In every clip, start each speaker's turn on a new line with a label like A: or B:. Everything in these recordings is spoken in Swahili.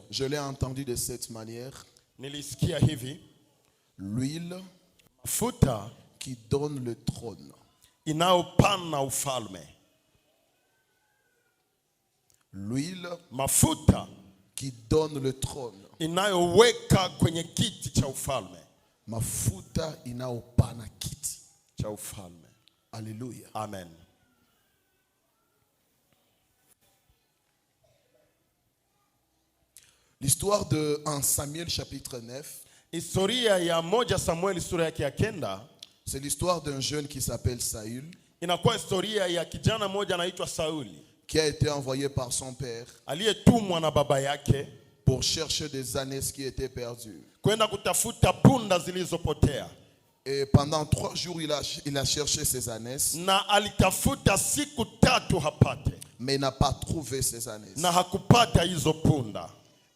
A: Je l'ai entendu de cette manière.
B: Nilisikia hivi.
A: L'huile
B: Mafuta
A: qui donne le trône.
B: inayopana ufalme.
A: L'huile
B: Mafuta
A: qui donne le trône.
B: inayoweka kwenye kiti cha ufalme.
A: Mafuta inayopana kiti
B: Cha ufalme.
A: Alléluia.
B: Amen.
A: L'histoire de 1 Samuel chapitre 9.
B: Historia ya 1 Samueli sura yake ya 9.
A: C'est l'histoire d'un jeune qui s'appelle Saül.
B: Inakuwa historia ya kijana mmoja anaitwa Sauli.
A: Qui a été envoyé par son père.
B: Aliyetumwa na baba yake.
A: Pour chercher des ânesses qui étaient perdues.
B: Kwenda kutafuta punda zilizopotea.
A: Et pendant 3 jours, il a cherché ces ânesses.
B: Na alitafuta siku 3 hapate.
A: Mais il n'a pas trouvé ces ânesses.
B: Na hakupata hizo punda.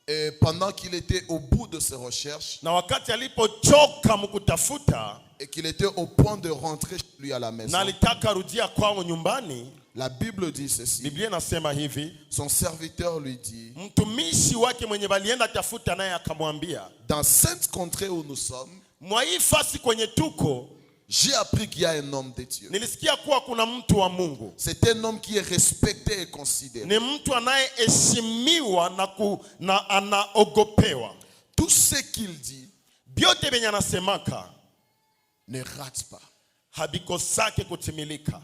A: Et pendant qu'il était au bout de ses recherches.
B: Na wakati alipochoka mkutafuta.
A: Et qu'il était au point de rentrer chez lui à la maison.
B: Na alitaka rudia kwao nyumbani.
A: La Bible dit ceci.
B: Biblia inasema hivi.
A: Son serviteur lui dit.
B: Mtumishi wake mwenye balienda tafuta naye akamwambia.
A: Dans cette contrée où nous sommes.
B: Mwa hii fasi kwenye tuko.
A: J'ai appris qu'il y a un homme de Dieu.
B: Nilisikia kuwa kuna mtu wa Mungu.
A: C'est un homme qui est respecté et considéré.
B: Ni mtu anayeheshimiwa na anaogopewa.
A: Tout ce qu'il dit.
B: Byote benye anasemaka.
A: Ne rate pas.
B: Habikosake kutimilika.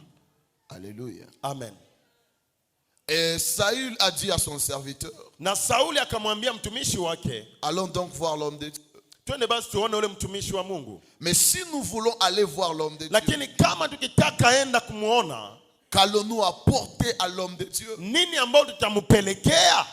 A: Alléluia.
B: Amen.
A: Et Saül a dit à son serviteur.
B: Na Sauli akamwambia mtumishi wake.
A: Allons donc voir l'homme de Dieu.
B: Twende basi tuone ule mtumishi wa Mungu.
A: Mais si nous voulons aller voir l'homme de Dieu.
B: Lakini kama tukitaka enda kumuona.
A: Qu'allons-nous apporter à l'homme de Dieu?
B: Nini ambao tutamupelekea?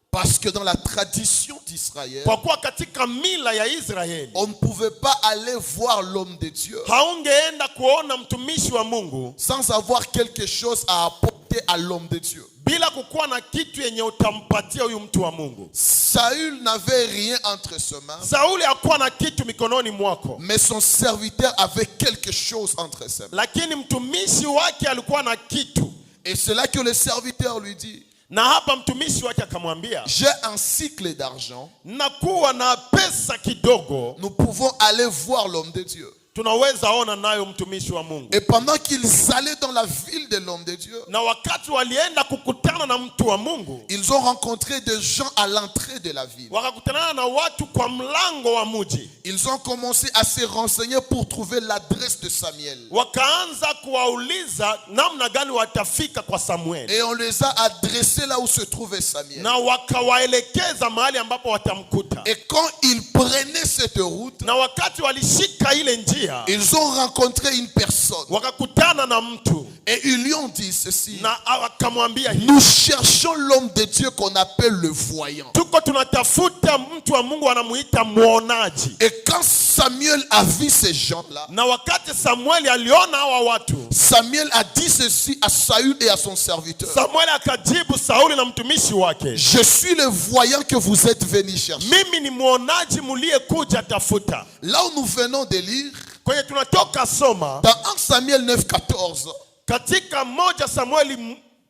A: Parce que dans la tradition d'Israël,
B: kwa kuwa katika mila ya Israeli,
A: on ne pouvait pas aller voir l'homme de Dieu
B: haungeenda kuona mtumishi wa Mungu
A: sans avoir quelque chose à apporter à l'homme de Dieu.
B: Bila kukuwa na kitu yenye utampatia huyu mtu wa Mungu.
A: Saül n'avait rien entre ses mains.
B: Sauli hakuwa na kitu mikononi mwako.
A: Mais son serviteur avait quelque chose entre ses mains.
B: Lakini mtumishi wake alikuwa na kitu.
A: Et c'est là que le serviteur lui dit.
B: Na hapa mtumishi wake akamwambia,
A: j'ai un cycle d'argent.
B: Nakuwa na pesa kidogo.
A: Nous pouvons aller voir l'homme de Dieu.
B: Tunaweza ona nayo mtumishi wa Mungu.
A: Et pendant qu'ils allaient dans la ville de l'homme de Dieu,
B: na wakati walienda kukutana na mtu wa Mungu,
A: ils ont rencontré des gens à l'entrée de la ville.
B: Wakakutana na watu kwa mlango wa mji.
A: Ils ont commencé à se renseigner pour trouver l'adresse de Samuel.
B: Wakaanza kuwauliza namna gani watafika kwa Samuel.
A: Et on les a adressés là où se trouvait Samuel.
B: Na wakawaelekeza mahali ambapo watamkuta.
A: Et quand ils prenaient cette route,
B: na wakati walishika ile njia,
A: ils ont rencontré une personne.
B: Wakakutana na mtu.
A: Et ils lui ont dit ceci.
B: Na akamwambia hivi,
A: nous cherchons l'homme de Dieu qu'on appelle le voyant.
B: Tuko tunatafuta mtu wa Mungu anamuita muonaji.
A: Et quand Samuel a vu ces gens-là,
B: na wakati Samuel aliona hawa watu,
A: Samuel a dit ceci à Saül et à son serviteur.
B: Samuel akajibu Sauli na mtumishi wake,
A: je suis le voyant que vous êtes venu chercher.
B: Mimi ni muonaji mliyekuja tafuta.
A: Là où nous venons de lire,
B: kwenye tunatoka soma,
A: dans 1 Samuel 9:14,
B: katika 1 Samueli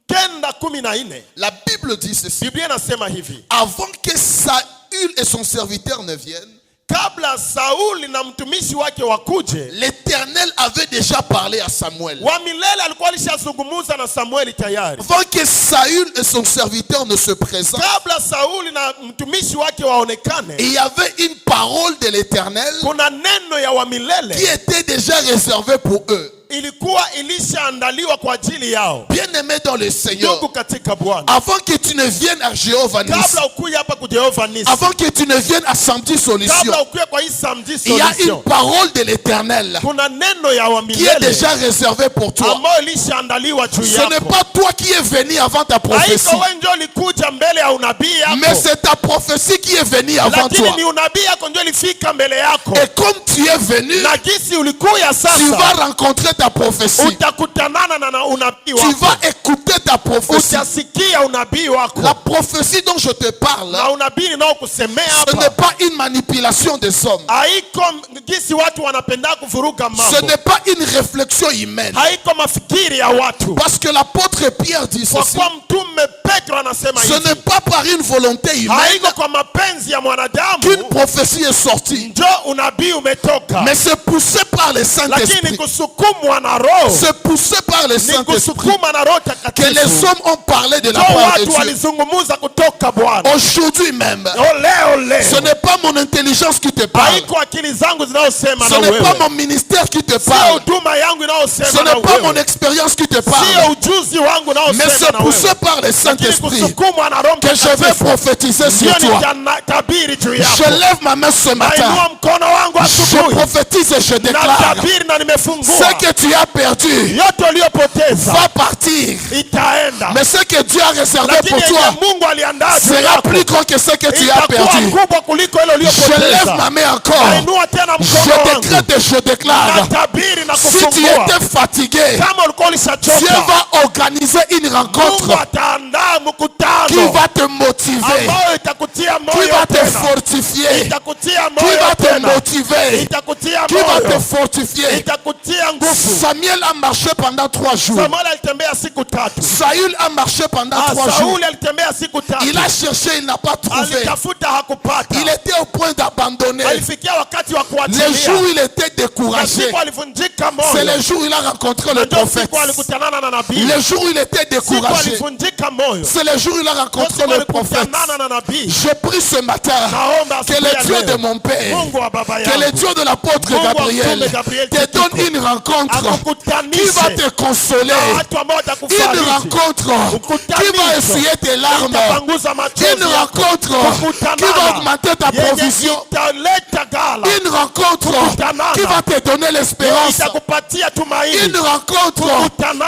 B: 9:14,
A: la Bible dit ceci.
B: Biblia inasema hivi,
A: avant que Saül et son serviteur ne viennent,
B: kabla Sauli na mtumishi wake wakuje,
A: l'Éternel avait déjà parlé à Samuel.
B: Wa milele alikuwa alishazungumza na Samueli tayari.
A: Avant que Saül et son serviteur ne se présentent,
B: kabla Sauli na mtumishi wake waonekane,
A: il y avait une parole de l'Éternel
B: kuna neno ya wa milele
A: qui était déjà réservée pour eux.
B: ilikuwa ilishaandaliwa kwa ajili yao.
A: Bien-aimé dans le Seigneur,
B: Ndugu katika Bwana,
A: avant que tu ne viennes à Jéhovah Nissi,
B: kabla ukuye hapa kwa Jehova Nissi,
A: avant que tu ne viennes à Samedi Solution,
B: kabla ukuye kwa hii Samedi
A: il y a
B: Solution,
A: une parole de l'Éternel
B: kuna neno ya wa
A: qui est
B: milele
A: déjà réservée pour toi.
B: ambayo ilishaandaliwa juu
A: Ce
B: yako.
A: n'est pas toi qui es venu avant ta prophétie,
B: Haiko wewe ndio ulikuja mbele ya unabii yako,
A: mais c'est ta prophétie qui est venue avant
B: lakini
A: toi.
B: ni unabii yako ndio ilifika mbele yako.
A: Et comme tu es venu,
B: Na gisi ulikuya
A: tu
B: sasa,
A: vas rencontrer ta prophétie.
B: utakutanana na unabii
A: Tu
B: wako.
A: vas écouter ta prophétie.
B: Utasikia unabii wako.
A: La prophétie dont je te parle,
B: Na unabii ninao kusemea
A: ce n'est
B: hapa,
A: pas une manipulation des hommes.
B: haiko gisi watu wanapenda kuvuruga
A: Ce
B: mambo.
A: n'est pas une réflexion humaine.
B: Haiko mafikiri ya watu.
A: Parce que l'apôtre Pierre dit
B: Kwa
A: ceci.
B: kuwa mtume Petro anasema
A: Ce
B: hivi,
A: n'est pas par une volonté humaine
B: haiko kwa mapenzi ya mwanadamu
A: qu'une prophétie est sortie,
B: njo unabii umetoka,
A: mais c'est poussé par le
B: lakini
A: Saint-Esprit.
B: kusukumwa na Roho,
A: C'est poussé par le
B: ni
A: Saint-Esprit
B: kusukuma na Roho
A: que les
B: Takatifu.
A: hommes ont parlé de la
B: Njo
A: part de
B: watu
A: Dieu.
B: walizungumuza kutoka Bwana.
A: Aujourd'hui même,
B: Leo
A: ce n'est pas mon intelligence qui te parle.
B: haiko akili zangu zinayosema
A: Ce
B: na
A: n'est pas
B: wewe,
A: mon ministère qui te
B: sio
A: parle.
B: huduma yangu
A: Ce
B: inayosema na
A: n'est pas mon
B: wewe,
A: expérience qui te
B: sio
A: parle.
B: ujuzi wangu
A: Mais
B: unaosema
A: c'est
B: na
A: poussé
B: wewe,
A: par le
B: lakini
A: Saint-Esprit
B: kusukumwa na Roho
A: que je vais
B: Mtakatifu
A: prophétiser
B: ndio
A: sur toi.
B: nitatabiri juu
A: Je
B: yako.
A: lève ma main ce matin.
B: Nainua mkono wangu
A: Je
B: asubuhi,
A: prophétise et je déclare.
B: natabiri na nimefungua
A: Ce que tu as perdu
B: yote uliyopoteza
A: va partir.
B: itaenda,
A: Mais ce que Dieu a réservé
B: lakini
A: pour
B: yenye
A: toi
B: Mungu aliandaa juu
A: sera
B: yako
A: plus grand que ce que tu as
B: itakuwa
A: perdu.
B: kubwa kuliko ile
A: Je lève
B: uliyopoteza.
A: ma main encore.
B: Nainua tena
A: Je
B: mkono wangu,
A: décrète et je déclare.
B: natabiri na
A: Si tu
B: kufungua.
A: étais fatigué,
B: Kama ulikuwa
A: Dieu
B: ulishachoka,
A: va organiser une
B: Mungu
A: rencontre
B: ataandaa
A: qui
B: mkutano
A: va te motiver,
B: ambayo itakutia
A: qui
B: moyo
A: va te
B: tena,
A: fortifier,
B: itakutia
A: qui
B: moyo
A: va te
B: tena,
A: motiver,
B: itakutia
A: qui va te
B: moyo,
A: fortifier.
B: itakutia nguvu.
A: Samuel a marché pendant 3 jours.
B: Samuel alitembea siku tatu.
A: Saül a marché pendant 3 jours.
B: Sauli alitembea siku tatu.
A: Il a cherché, il n'a pas trouvé.
B: Alitafuta hakupata.
A: Il était au point d'abandonner.
B: Alifikia wakati wa
A: Les
B: kuachilia.
A: jours où il était
B: Na
A: découragé,
B: siku alivunjika
A: c'est
B: moyo.
A: les jours où il a rencontré le
B: Ndio
A: prophète.
B: siku alikutanana na nabii.
A: Les jours où il était
B: Siku
A: découragé,
B: alivunjika moyo.
A: c'est les jours où il a rencontré
B: Siku
A: le prophète.
B: alikutanana na nabii.
A: Je prie ce matin
B: Naomba
A: que
B: asubuhi ya
A: le Dieu
B: leo,
A: de mon Père,
B: Mungu wa baba
A: que le
B: yangu,
A: Dieu de l'apôtre
B: Mungu wa
A: Gabriel
B: mtume Gabriel
A: te donne
B: Titiko,
A: une rencontre qui va
B: akukutanishe
A: te consoler,
B: na watu ambao
A: une
B: watakufariji,
A: rencontre qui va essuyer tes larmes,
B: itapanguza machozi
A: une
B: yako,
A: rencontre qui va augmenter ta
B: yenye
A: provision,
B: italeta ghala,
A: une rencontre qui va te donner l'espérance,
B: itakupatia tumaini,
A: une rencontre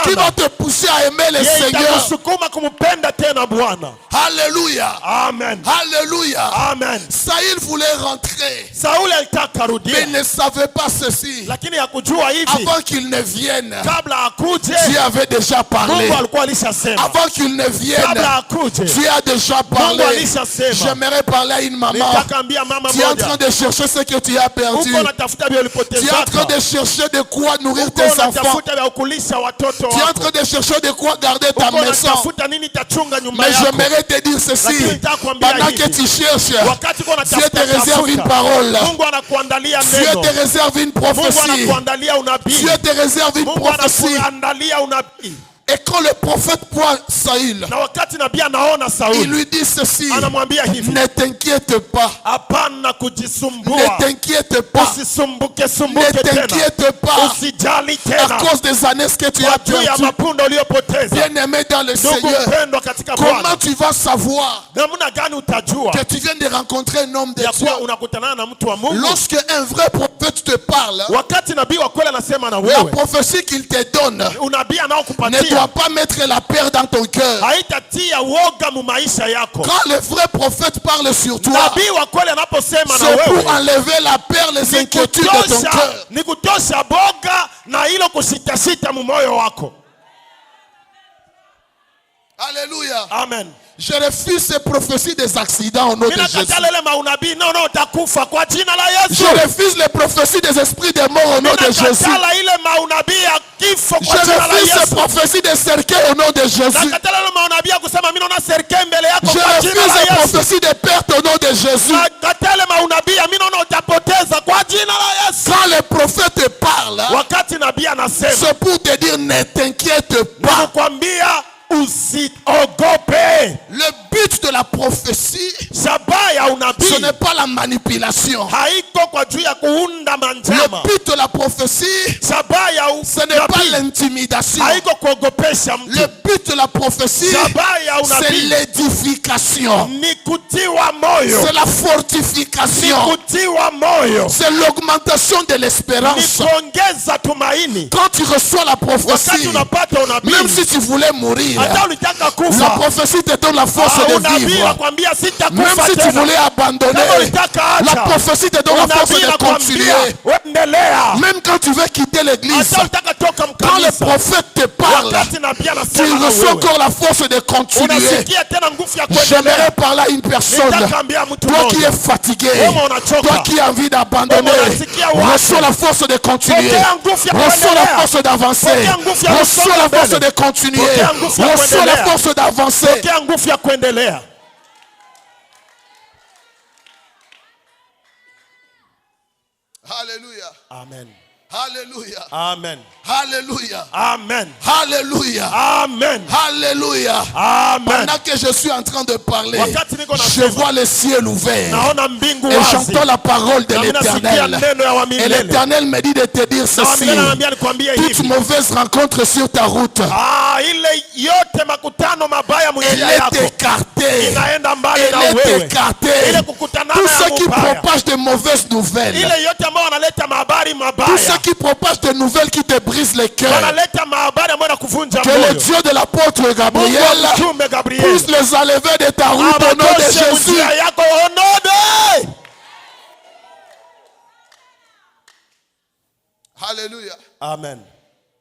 A: qui va te pousser à aimer le
B: yenye
A: Seigneur.
B: itakusukuma kumpenda tena Bwana.
A: Alléluia.
B: Amen.
A: Alléluia.
B: Amen.
A: Saül voulait rentrer,
B: Sauli alitaka
A: mais
B: rudia,
A: il ne savait pas ceci.
B: lakini hakujua hivi
A: Avant qu'il ne vienne,
B: kabla akuje
A: Dieu avait déjà parlé.
B: Mungu alikuwa alishasema.
A: Avant qu'il ne vienne,
B: Kabla akuje
A: Dieu a déjà
B: Mungu
A: parlé.
B: alishasema.
A: J'aimerais parler à une maman.
B: Nitakaambia mama
A: Tu es en
B: moja,
A: train de chercher ce que tu as perdu.
B: uko unatafuta vile
A: Tu es en
B: ulipotezaka,
A: train de chercher de quoi nourrir
B: uko
A: tes enfants.
B: unatafuta vya kulisha watoto
A: Tu es en
B: wako,
A: train de chercher de quoi garder ta
B: uko
A: maison.
B: unatafuta nini itachunga nyumba
A: Mais
B: yako.
A: j'aimerais te dire ceci.
B: Lakini nitakwambia
A: Pendant
B: hivi,
A: que tu cherches,
B: wakati uko
A: Dieu te
B: unatafuta
A: réserve une
B: tafuta,
A: parole.
B: Mungu anakuandalia
A: Dieu
B: neno,
A: te réserve une
B: Mungu
A: prophétie.
B: anakuandalia unabii,
A: Dieu te réserve une
B: Mungu
A: prophétie.
B: anakuandalia unabii.
A: Et quand le prophète voit Saül,
B: Na wakati nabii anaona
A: il
B: Sauli,
A: lui dit ceci.
B: anamwambia hivi,
A: Ne t'inquiète pas.
B: hapana
A: Ne
B: kujisumbua,
A: t'inquiète pas.
B: usisumbuke
A: Ne
B: sumbuke tena,
A: t'inquiète pas.
B: usijali
A: À
B: tena
A: cause des années que tu
B: kwa
A: as
B: juu ya
A: perdu.
B: mapunda uliyopoteza.
A: Bien-aimé dans le
B: Ndugu
A: Seigneur,
B: mpendwa katika
A: comment
B: Bwana,
A: tu vas savoir
B: namna gani utajua
A: que tu viens de rencontrer un homme de
B: ya
A: Dieu?
B: kuwa unakutana na mtu wa Mungu?
A: Lorsque un vrai prophète te parle,
B: Wakati nabii wa kweli anasema na
A: la
B: wewe,
A: prophétie qu'il te donne
B: unabii
A: ne
B: anaokupatia
A: doit pas mettre la peur dans ton cœur.
B: haitatia woga mu maisha yako.
A: Quand le vrai prophète parle sur toi,
B: Nabii wa kweli anaposema na
A: c'est pour
B: wewe
A: enlever la peur, les
B: ni
A: inquiétudes de ton cœur.
B: ni kutosha boga na ilo kusitasita mu moyo wako.
A: Alléluia.
B: Amen.
A: Je refuse ces prophéties des accidents au nom de
B: Mina
A: Jésus.
B: katala ile maunabii no utakufa kwa jina la Yesu.
A: Je refuse les prophéties des esprits des morts au nom de
B: Mina
A: Jésus.
B: katala ile maunabii ya kifo
A: Je
B: kwa jina la
A: refuse ces
B: Yesu.
A: prophéties des cercueils au nom de Jésus.
B: Nakatala ile maunabii ya kusema mimi naona serikali mbele yako
A: Je
B: kwa jina
A: refuse
B: la
A: les
B: Yesu.
A: prophéties de perte au nom de Jésus.
B: Nakatala ile maunabii ya mimi naona utapoteza kwa jina la Yesu.
A: Quand le prophète te parle,
B: Wakati nabii anasema,
A: c'est pour te dire ne t'inquiète pas.
B: nakwambia usiogope.
A: Le but de la prophétie,
B: Shabaha ya
A: ce
B: unabii
A: n'est pas la manipulation.
B: haiko kwa juu ya kuunda manjama.
A: Le but de la prophétie,
B: Shabaha ya
A: ce n'est pas
B: unabii
A: l'intimidation.
B: haiko kuogopesha mtu.
A: Le but de la prophétie,
B: Shabaha ya
A: c'est
B: unabii
A: l'édification.
B: ni kutiwa moyo,
A: C'est la
B: ni
A: fortification.
B: kutiwa moyo,
A: C'est l'augmentation de
B: ni
A: l'espérance.
B: kuongeza tumaini.
A: Quand tu reçois la
B: Wakati
A: prophétie,
B: unapata unabii,
A: même si tu voulais mourir,
B: hata ulitaka
A: la
B: kufa,
A: prophétie te donne la force de
B: unabii
A: vivre.
B: nakwambia
A: Même
B: sitakufa
A: si tu
B: tena.
A: voulais abandonner,
B: Kama ulitaka
A: la
B: acha,
A: prophétie te donne la force
B: unabii
A: de continuer.
B: nakwambia, endelea.
A: Même quand tu veux quitter l'église,
B: Hata utaka toka
A: quand le
B: mkanisa,
A: prophète te parle,
B: wakati nabii
A: tu
B: anasema na
A: reçois
B: wewe,
A: encore la force de continuer.
B: unasikia tena nguvu ya
A: J'aimerais
B: kuendelea.
A: parler à une personne,
B: Nitaka ambia mtu
A: toi qui
B: mmoja,
A: es fatigué,
B: Wewe unachoka,
A: toi qui as envie d'abandonner,
B: Wewe unasikia wapi,
A: reçois la force de continuer,
B: pokea nguvu ya
A: reçois la
B: kuendelea,
A: force d'avancer,
B: pokea nguvu ya
A: reçois
B: kusonga
A: la force
B: mbele,
A: de continuer,
B: pokea nguvu ya
A: reçois la
B: kuendelea,
A: force d'avancer.
B: pokea nguvu ya kuendelea.
A: Alléluia.
B: Amen.
A: Alléluia.
B: Amen.
A: Alléluia.
B: Amen.
A: Alléluia.
B: Amen.
A: Alléluia.
B: Amen.
A: Pendant que je suis en train de parler,
B: Wakati niko
A: je
B: nasema,
A: vois le ciel ouvert
B: naona mbingu
A: et
B: wazi.
A: j'entends la parole de
B: Na mimi nasikia
A: l'Éternel.
B: neno ya wa
A: Et
B: milele.
A: l'Éternel me dit de te dire
B: Na wa
A: ceci:
B: milele ananiambia nikwambie
A: toute
B: hivi.
A: mauvaise rencontre sur ta route,
B: Ile yote makutano mabaya
A: elle
B: mwinjia
A: est
B: yako
A: écartée.
B: inaenda mbali
A: Elle
B: na
A: est
B: wewe.
A: écartée.
B: Ile kukutanana
A: Tous
B: ya
A: ceux qui
B: mubaya,
A: propagent de mauvaises nouvelles,
B: ile yote ambao wanaleta mahabari
A: tous
B: mabaya,
A: ceux qui propagent de nouvelles qui te brisent le cœur,
B: wanaleta mahabari ambayo yanakuvunja
A: que le
B: moyo.
A: Dieu de l'apôtre
B: Mungu wa
A: Gabriel
B: mtume Gabriel
A: puisse les enlever de ta route au nom de
B: abatoshe
A: Jésus.
B: njia yako onode.
A: Alléluia.
B: Amen.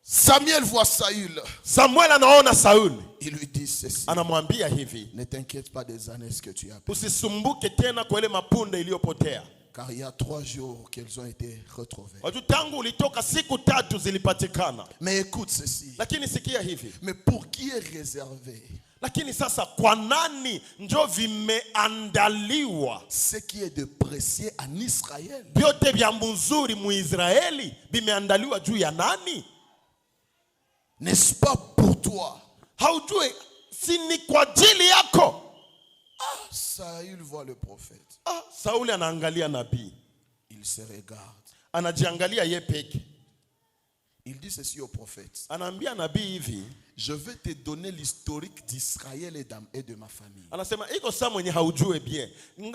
A: Samuel voit Saül.
B: Samuel anaona Sauli,
A: Il lui dit ceci:
B: anamwambia hivi,
A: ne t'inquiète pas des années que tu as perdues,
B: usisumbuke tena kwa ile mapunde iliyopotea.
A: car il y a 3 jours qu'elles ont été retrouvées.
B: Watu tangu ulitoka siku 3 zilipatikana.
A: Mais écoute ceci:
B: Lakini sikia hivi,
A: mais pour qui est réservé
B: lakini sasa kwa nani njo vimeandaliwa
A: ce qui est de précieux en Israël?
B: vyote vya mzuri muisraeli? Vimeandaliwa juu ya nani?
A: N'est-ce pas pour toi?
B: Haujue si ni kwa ajili yako?
A: Saül voit le prophète.
B: Sauli anaangalia nabii,
A: Il se regarde.
B: anajiangalia ye peke.
A: Il dit ceci au prophète:
B: Anaambia nabii hivi,
A: je vais te donner l'historique d'Israël et de ma famille.
B: anasema iko saa mwenye haujue bien,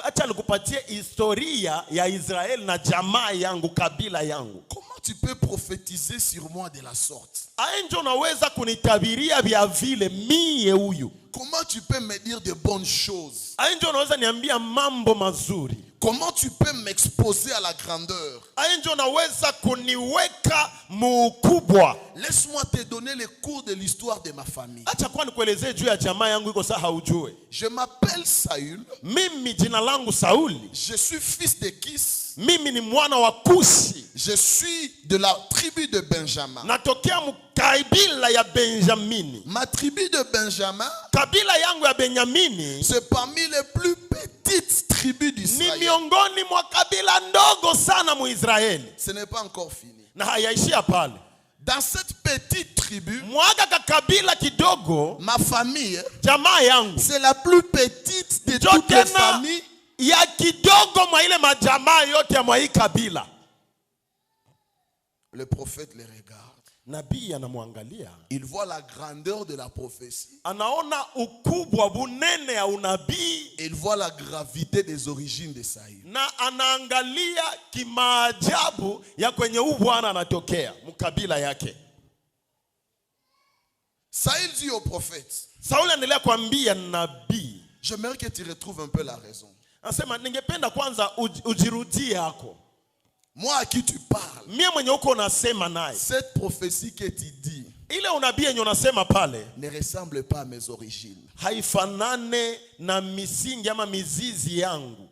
B: acha nikupatie historia ya Israeli na jamaa yangu, kabila yangu.
A: Comment tu peux prophétiser sur moi de la sorte?
B: Aenjo unaweza kunitabiria vya vile mie huyu?
A: Comment tu peux me dire de bonnes choses?
B: Aenjo unaweza niambia mambo mazuri?
A: Comment tu peux m'exposer à la grandeur?
B: Aenjo unaweza kuniweka mukubwa?
A: Laisse-moi te donner le cours de l'histoire de ma famille.
B: Acha kwa nikuelezee juu ya jamaa yangu, iko saa haujue.
A: Je m'appelle Saül.
B: Mimi jina langu Sauli.
A: Je suis fils de Kis.
B: Mimi ni mwana wa Kushi.
A: Je suis de la tribu de Benjamin.
B: Natokea mkabila ya Benjamini.
A: Ma tribu de Benjamin,
B: Kabila yangu ya Benyamini
A: c'est parmi les plus petites tribus
B: ni
A: d'Israël.
B: miongoni mwa kabila ndogo sana muisraeli.
A: Ce n'est pas encore fini.
B: Na hayaishia pale.
A: Dans cette petite tribu,
B: Mwaga kakabila kidogo,
A: ma famille,
B: jamaa yangu
A: c'est la plus petite de toutes les
B: jotena
A: familles.
B: ya kidogo mwa ile majamaa yote ya mwa hii kabila.
A: Le prophète les regarde.
B: Nabii anamwangalia,
A: Il voit la grandeur de la prophétie.
B: anaona ukubwa bunene ya unabii,
A: Et il voit la gravité des origines de Saül.
B: na anaangalia kimaajabu ya kwenye huu bwana anatokea mkabila yake.
A: Saül dit au prophète:
B: Sauli anaendelea kuambia nabii,
A: j'aimerais que tu retrouves un peu la raison.
B: anasema ningependa kwanza ujirudie yako.
A: Moi à qui tu parles,
B: Mie mwenye uko unasema naye,
A: cette prophétie que tu dis
B: ile unabii yenye unasema pale
A: ne ressemble pas à mes origines.
B: haifanane na misingi ama mizizi yangu.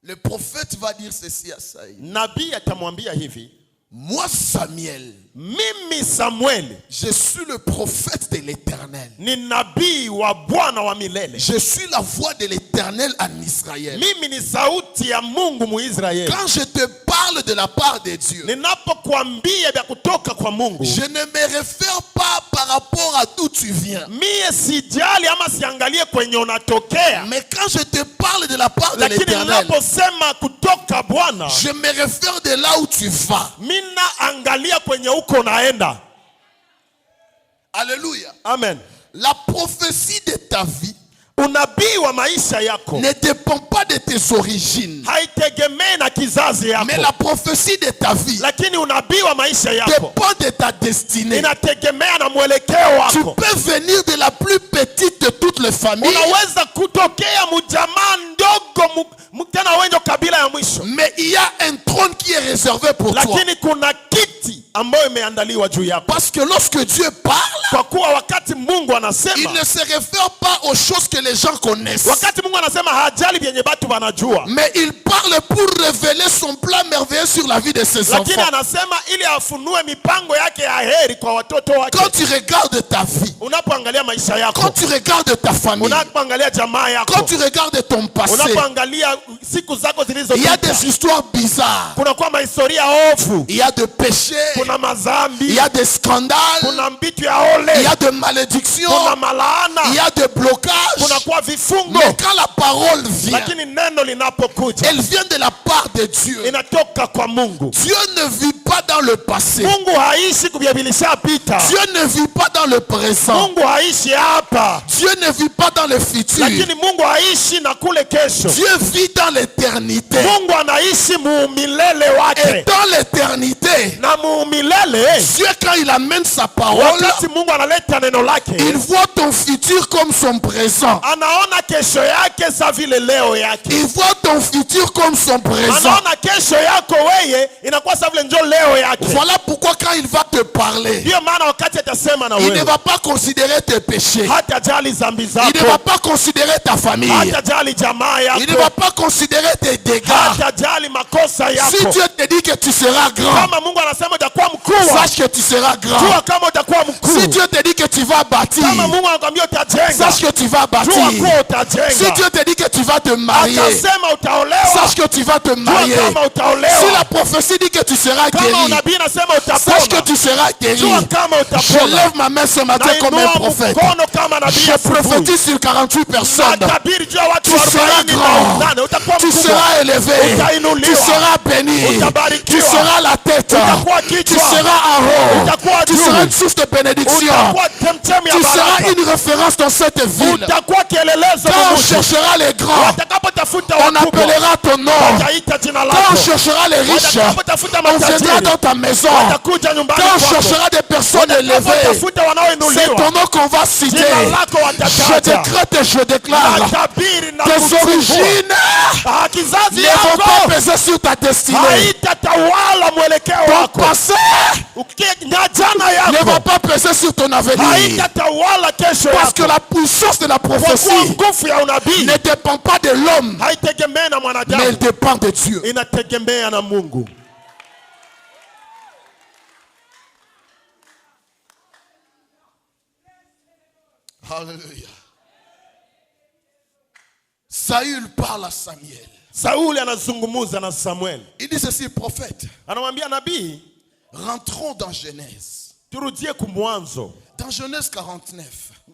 A: Le prophète va dire ceci à Saül:
B: Nabii atamwambia hivi,
A: moi Samuel,
B: mimi Samueli
A: je suis le prophète de l'Éternel.
B: ni nabii wa Bwana wa milele.
A: Je suis la voix de l'Éternel en Israël.
B: Mimi ni sauti ya Mungu muisraeli.
A: Quand je te parle de la part de Dieu,
B: Ninapokuambia vya kutoka kwa Mungu,
A: je ne me réfère pas par rapport à d'où tu viens.
B: mie sijali ama siangalie kwenye unatokea.
A: Mais quand je te parle de la part de
B: Lakini
A: l'Éternel,
B: ninaposema kutoka Bwana,
A: je me réfère de là où tu vas.
B: mina angalia kwenye uko naenda.
A: Alléluia.
B: Amen.
A: La prophétie de ta vie
B: Unabii wa maisha yako
A: ne dépend pas de tes origines.
B: haitegemei na kizazi yako.
A: Mais la prophétie de ta vie
B: Lakini unabii wa maisha yako
A: dépend de ta destinée.
B: inategemea na mwelekeo
A: Tu
B: wako.
A: peux venir de la plus petite de toutes les familles.
B: Unaweza kutokea mjamaa ndogo tena wewe ndio kabila ya mwisho.
A: Mais il y a un trône qui est réservé pour toi.
B: Lakini kuna kiti ambayo imeandaliwa juu yako.
A: Parce que lorsque Dieu parle,
B: Kwa kuwa wakati Mungu
A: il
B: anasema,
A: ne se réfère pas aux choses que les gens connaissent.
B: wakati Mungu anasema hajali vyenye batu wanajua.
A: Mais il parle pour révéler son plan merveilleux sur la vie de ses
B: Lakini
A: enfants.
B: anasema ili afunue mipango yake ya heri kwa watoto wake.
A: Quand tu regardes ta vie,
B: Unapoangalia maisha yako,
A: quand tu regardes ta famille,
B: unapoangalia jamaa yako,
A: quand tu regardes ton passé,
B: unapoangalia siku zako
A: il y a
B: zilizopita,
A: des histoires bizarres.
B: kuna kwa mahistoria ovu,
A: Il y a des péchés,
B: kuna
A: il
B: mazambi,
A: y a des scandales,
B: kuna mbitu ya
A: il y
B: ole,
A: a des malédictions,
B: kuna
A: il
B: malaana,
A: y a des blocages.
B: kuna kwa vifungo.
A: Mais quand la parole vient,
B: Lakini neno linapokuja
A: elle vient de la part de Dieu.
B: inatoka kwa Mungu.
A: Dieu ne vit pas dans le passé.
B: Mungu haishi kubya vilishapita.
A: Dieu ne vit pas dans le présent.
B: Mungu haishi hapa.
A: Dieu ne vit pas dans le futur.
B: Lakini Mungu haishi na kule kesho.
A: Dieu vit dans l'éternité.
B: Mungu anaishi muumilele
A: Et
B: wake.
A: dans l'éternité,
B: Na muumilele,
A: Dieu, quand il amène sa parole,
B: wakati Mungu analeta neno lake,
A: il voit ton futur comme son présent.
B: anaona kesho yake sa vile leo yake.
A: Il voit ton futur comme son présent.
B: Anaona kesho yako weye inakuwa sa vile njo leo yake.
A: Voilà pourquoi quand il va te parler,
B: Ndio maana wakati atasema na
A: il ne
B: wewe,
A: va pas considérer tes péchés.
B: hata jali zambi
A: Il ne va
B: zako,
A: pas considérer ta famille.
B: hata jali jamaa
A: Il ne va
B: yako,
A: pas considérer tes dégâts.
B: hata jali makosa
A: Si
B: yako.
A: Dieu te dit que tu seras grand,
B: Kama Mungu anasema utakuwa mkuu,
A: sache que tu seras grand.
B: jua kama utakuwa
A: Si
B: mkuu.
A: Dieu te dit que tu vas bâtir,
B: Kama Mungu anakwambia utajenga,
A: sache que tu vas
B: jua
A: bâtir.
B: kuwa
A: Si
B: utajenga.
A: Dieu te dit que tu vas te marier,
B: Akasema utaolewa,
A: sache que tu vas te marier.
B: jua kama
A: Si
B: utaolewa.
A: la prophétie dit que tu seras
B: Kama
A: guéri,
B: unabii nasema
A: sache que
B: utapona,
A: tu seras guéri.
B: jua kama
A: Je
B: utapona.
A: lève ma main ce matin comme un
B: Nainua
A: prophète.
B: mkono kama nabii
A: Je
B: asubuhi.
A: prophétise sur 48 personnes.
B: Natabiri juu ya watu
A: Tu seras
B: 48,
A: grand.
B: utakuwa
A: Tu
B: mkubwa.
A: seras élevé.
B: Utainuliwa.
A: Tu seras béni.
B: Utabarikiwa.
A: Tu seras la tête.
B: Utakuwa
A: Tu
B: kichwa.
A: seras en haut.
B: Utakuwa
A: Tu
B: juu.
A: seras une source de bénédiction.
B: Utakuwa chemchemi ya
A: Tu seras
B: baraka.
A: une référence dans cette ville.
B: Utakuwa kielelezo
A: Quand on
B: mumutu.
A: cherchera les grands,
B: Watakapotafuta
A: on
B: wakubwa,
A: appellera ton nom.
B: wataita jina
A: Quand
B: lako.
A: on cherchera les riches,
B: Watakapotafuta
A: on viendra
B: matajiri,
A: dans ta maison.
B: watakuja nyumbani
A: Quand on
B: kwako.
A: cherchera des personnes élevées,
B: Watakapotafuta
A: c'est
B: wanaoinuliwa,
A: ton nom qu'on va citer.
B: jina lako
A: Je
B: watataja.
A: décrète et je déclare,
B: Natabiri na
A: tes
B: kufungua.
A: origines
B: Kizazi
A: ne vont pas
B: yako
A: peser sur ta destinée.
B: haitatawala mwelekeo
A: Ton
B: wako.
A: passé
B: Na jana
A: ne va
B: yako
A: pas peser sur ton avenir.
B: haitatawala kesho
A: Parce que
B: yako.
A: la puissance de la
B: Kwa kuwa
A: prophétie
B: nguvu ya unabii
A: ne dépend pas de l'homme,
B: haitegemea na
A: mais elle
B: mwanadamu,
A: dépend de Dieu.
B: inategemea na Mungu.
A: Alléluia. Saül parle à Samuel.
B: Sauli anazungumuza na Samuel,
A: Il dit ceci, prophète.
B: anamwambia nabii,
A: Rentrons dans Genèse.
B: turudie kumwanzo,
A: Dans Genèse 49,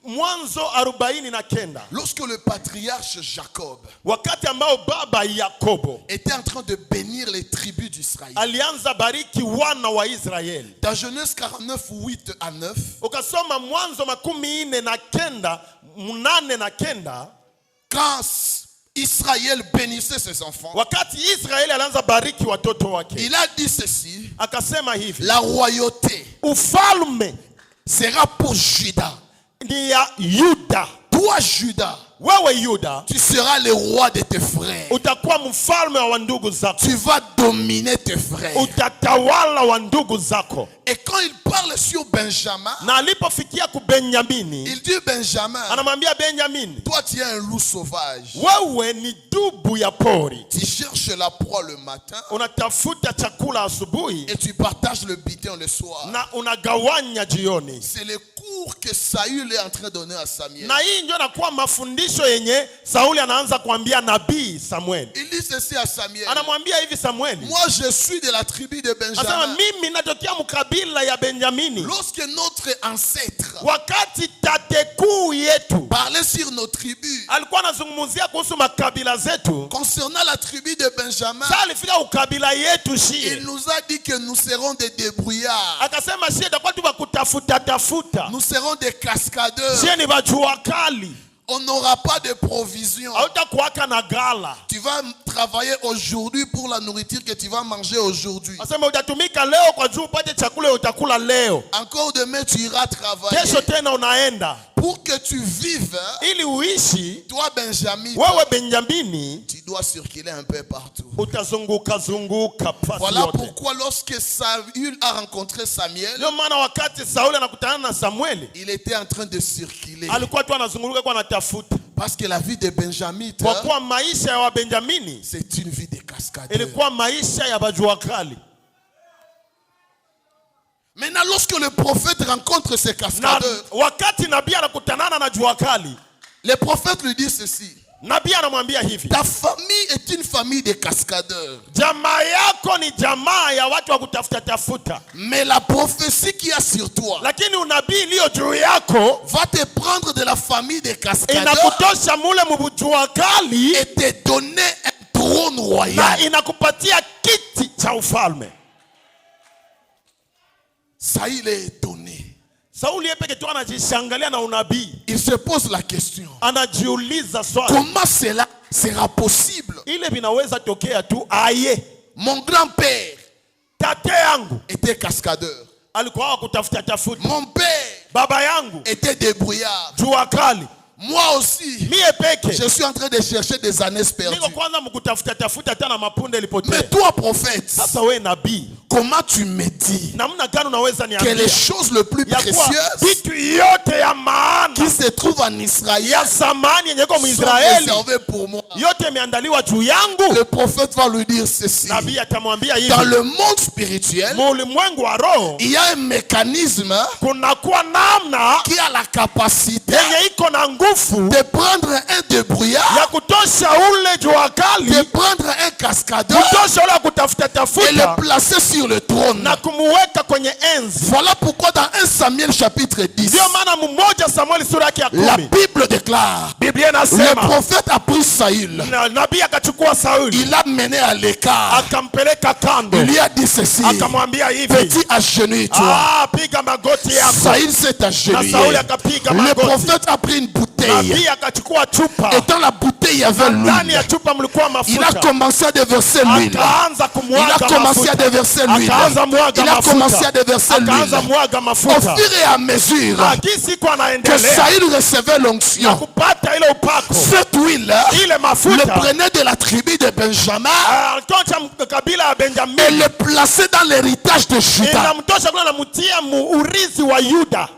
B: Mwanzo 49.
A: lorsque le patriarche Jacob
B: Wakati ambao baba Yakobo
A: était en train de bénir les tribus d'Israël.
B: alianza bariki wana wa Israeli.
A: Dans Genèse 49, 8 à 9,
B: Ukasoma Mwanzo 49:8-9,
A: quand Israël bénissait ses enfants,
B: wakati Israeli alianza bariki watoto wake,
A: il a dit ceci,
B: akasema hivi,
A: la royauté
B: ufalme
A: sera pour Juda.
B: ni ya Yuda.
A: Toi, Juda,
B: Wewe Yuda
A: tu seras le roi de tes frères.
B: utakuwa mfalme wa ndugu zako,
A: Tu vas dominer tes frères.
B: utatawala wa ndugu zako.
A: Et quand il parle sur Benjamin,
B: Na alipofikia ku Benyamini,
A: il dit Benjamin,
B: anamwambia Benyamini,
A: toi tu es un loup sauvage.
B: wewe ni dubu ya pori,
A: Tu cherches la proie le matin
B: unatafuta chakula asubuhi
A: et tu partages le butin le soir.
B: na unagawanya jioni.
A: C'est le cours que Saül est en train de donner à Samuel.
B: Na hii ndio nakuwa mafundisho yenye Sauli anaanza kuambia nabii Samuel.
A: Il dit ceci à Samuel.
B: Anamwambia hivi Samuel,
A: Moi je suis de la tribu de
B: anasema
A: Benjamin.
B: mimi natokea mkabila ya Benjamini.
A: Lorsque notre ancêtre
B: Wakati tate kuu yetu
A: parlait sur nos tribus,
B: alikuwa anazungumzia kuhusu makabila zetu,
A: concernant la tribu de Benjamin,
B: sasa alifika ukabila yetu
A: il
B: shie,
A: nous a dit que nous serons des débrouillards.
B: akasema shie itakuwa tu bakutafuta tafuta,
A: Nous serons des cascadeurs.
B: shie ni bajua kali,
A: On n'aura pas de provision.
B: hautakuwaka na gala,
A: Tu vas travailler aujourd'hui pour la nourriture que tu vas manger aujourd'hui.
B: Asema utatumika leo kwa juu upate chakula utakula leo.
A: Encore demain, tu iras travailler.
B: Kesho tena unaenda.
A: Pour que tu vives,
B: ili uishi,
A: toi Benjamin,
B: wewe Benjamini,
A: tu dois circuler un peu partout.
B: Utazunguka zunguka pasi
A: Voilà
B: yote.
A: pourquoi lorsque Saül a rencontré Samuel,
B: Ndio maana wakati Sauli anakutana na Samueli,
A: il était en train de circuler.
B: alikuwa tu anazunguka kwa anatafuta.
A: Parce que la vie de Benjamin,
B: Kwa kuwa maisha ya Wabenjamini
A: c'est une vie de cascadeur.
B: ilikuwa maisha ya bajua kali.
A: Maintenant, lorsque le prophète rencontre ces
B: Na
A: cascadeurs,
B: wakati nabii anakutanana na jua kali,
A: le prophète lui dit ceci:
B: nabii anamwambia hivi,
A: ta famille est une famille de cascadeurs.
B: jamaa yako ni jamaa ya watu wa kutafuta tafuta,
A: Mais la prophétie qui a sur toi
B: lakini unabii iliyo juu yako
A: va te prendre de la famille des cascadeurs
B: inakutosha mule mjua kali
A: et te donner un trône
B: na
A: royal.
B: inakupatia kiti cha ufalme.
A: Saül est étonné.
B: Sauli yeye peke tu anajishangalia na unabii,
A: Il se pose la question:
B: anajiuliza swali,
A: comment cela sera possible?
B: ile vinaweza tokea tu aye.
A: Mon grand-père
B: Tate yangu
A: était cascadeur.
B: alikuwa kutafuta tafuta,
A: Mon père
B: baba yangu
A: était débrouillard.
B: jua kali,
A: Moi aussi,
B: mie peke
A: je suis en train de chercher des années perdues.
B: niko kwanza mkutafuta tafuta tena mapunde
A: Mais
B: ilipotea.
A: toi, prophète,
B: Sasa we nabii,
A: comment tu me dis
B: namna gani unaweza
A: que
B: niambia
A: les choses les plus
B: ya kuwa
A: précieuses
B: vitu yote ya maana
A: qui se trouvent en Israël
B: ya zamani yenye iko
A: sont
B: Mwisraeli
A: réservées pour moi?
B: yote imeandaliwa juu yangu?
A: Le prophète va lui dire ceci:
B: Nabii atamwambia hivi,
A: dans le monde spirituel,
B: mulimwengu wa roho
A: il y a un mécanisme
B: kunakuwa namna
A: qui a la capacité
B: yenye iko na nguvu
A: de prendre un débrouillard,
B: ya kutosha ule jua
A: de
B: kali,
A: prendre un cascadeur
B: kutosha ule kutafuta
A: et
B: tafuta
A: le placer sur le trône.
B: na kumuweka kwenye enzi.
A: Voilà pourquoi dans 1 Samuel chapitre 10,
B: Ndio maana mmoja Samueli sura yake ya
A: la
B: 10
A: Bible déclare:
B: Biblia
A: le
B: inasema
A: prophète a pris Saül,
B: nabii akachukua Sauli
A: il l'a mené à l'écart,
B: akampeleka kando,
A: il lui a dit ceci:
B: akamwambia hivi,
A: petit, agenouille-toi.
B: piga magoti yako.
A: Saül s'est
B: Na
A: agenouillé.
B: Sauli akapiga
A: Le
B: magoti.
A: prophète a pris une bouteille,
B: Nabii akachukua chupa,
A: et dans la bouteille il y avait
B: ndani
A: l'huile.
B: ya chupa mlikuwa
A: Il a
B: mafuta,
A: commencé à déverser l'huile.
B: akaanza
A: Il a
B: kumwaga
A: commencé à
B: mafuta,
A: déverser l'huile.
B: akaanza mwaga
A: Il a commencé à
B: mafuta,
A: déverser
B: akaanza
A: l'huile.
B: mwaga
A: Au
B: mafuta.
A: fur et à mesure
B: Akisi kwa
A: que
B: anaendelea
A: Saül recevait
B: na
A: l'onction,
B: kupata ile upako,
A: cette huile
B: ile
A: le
B: mafuta
A: prenait de la tribu de Benjamin
B: alitocha kabila ya
A: et
B: Benjamini,
A: le plaçait dans l'héritage de Juda.
B: inamtosha kuna namutia urithi wa Yuda.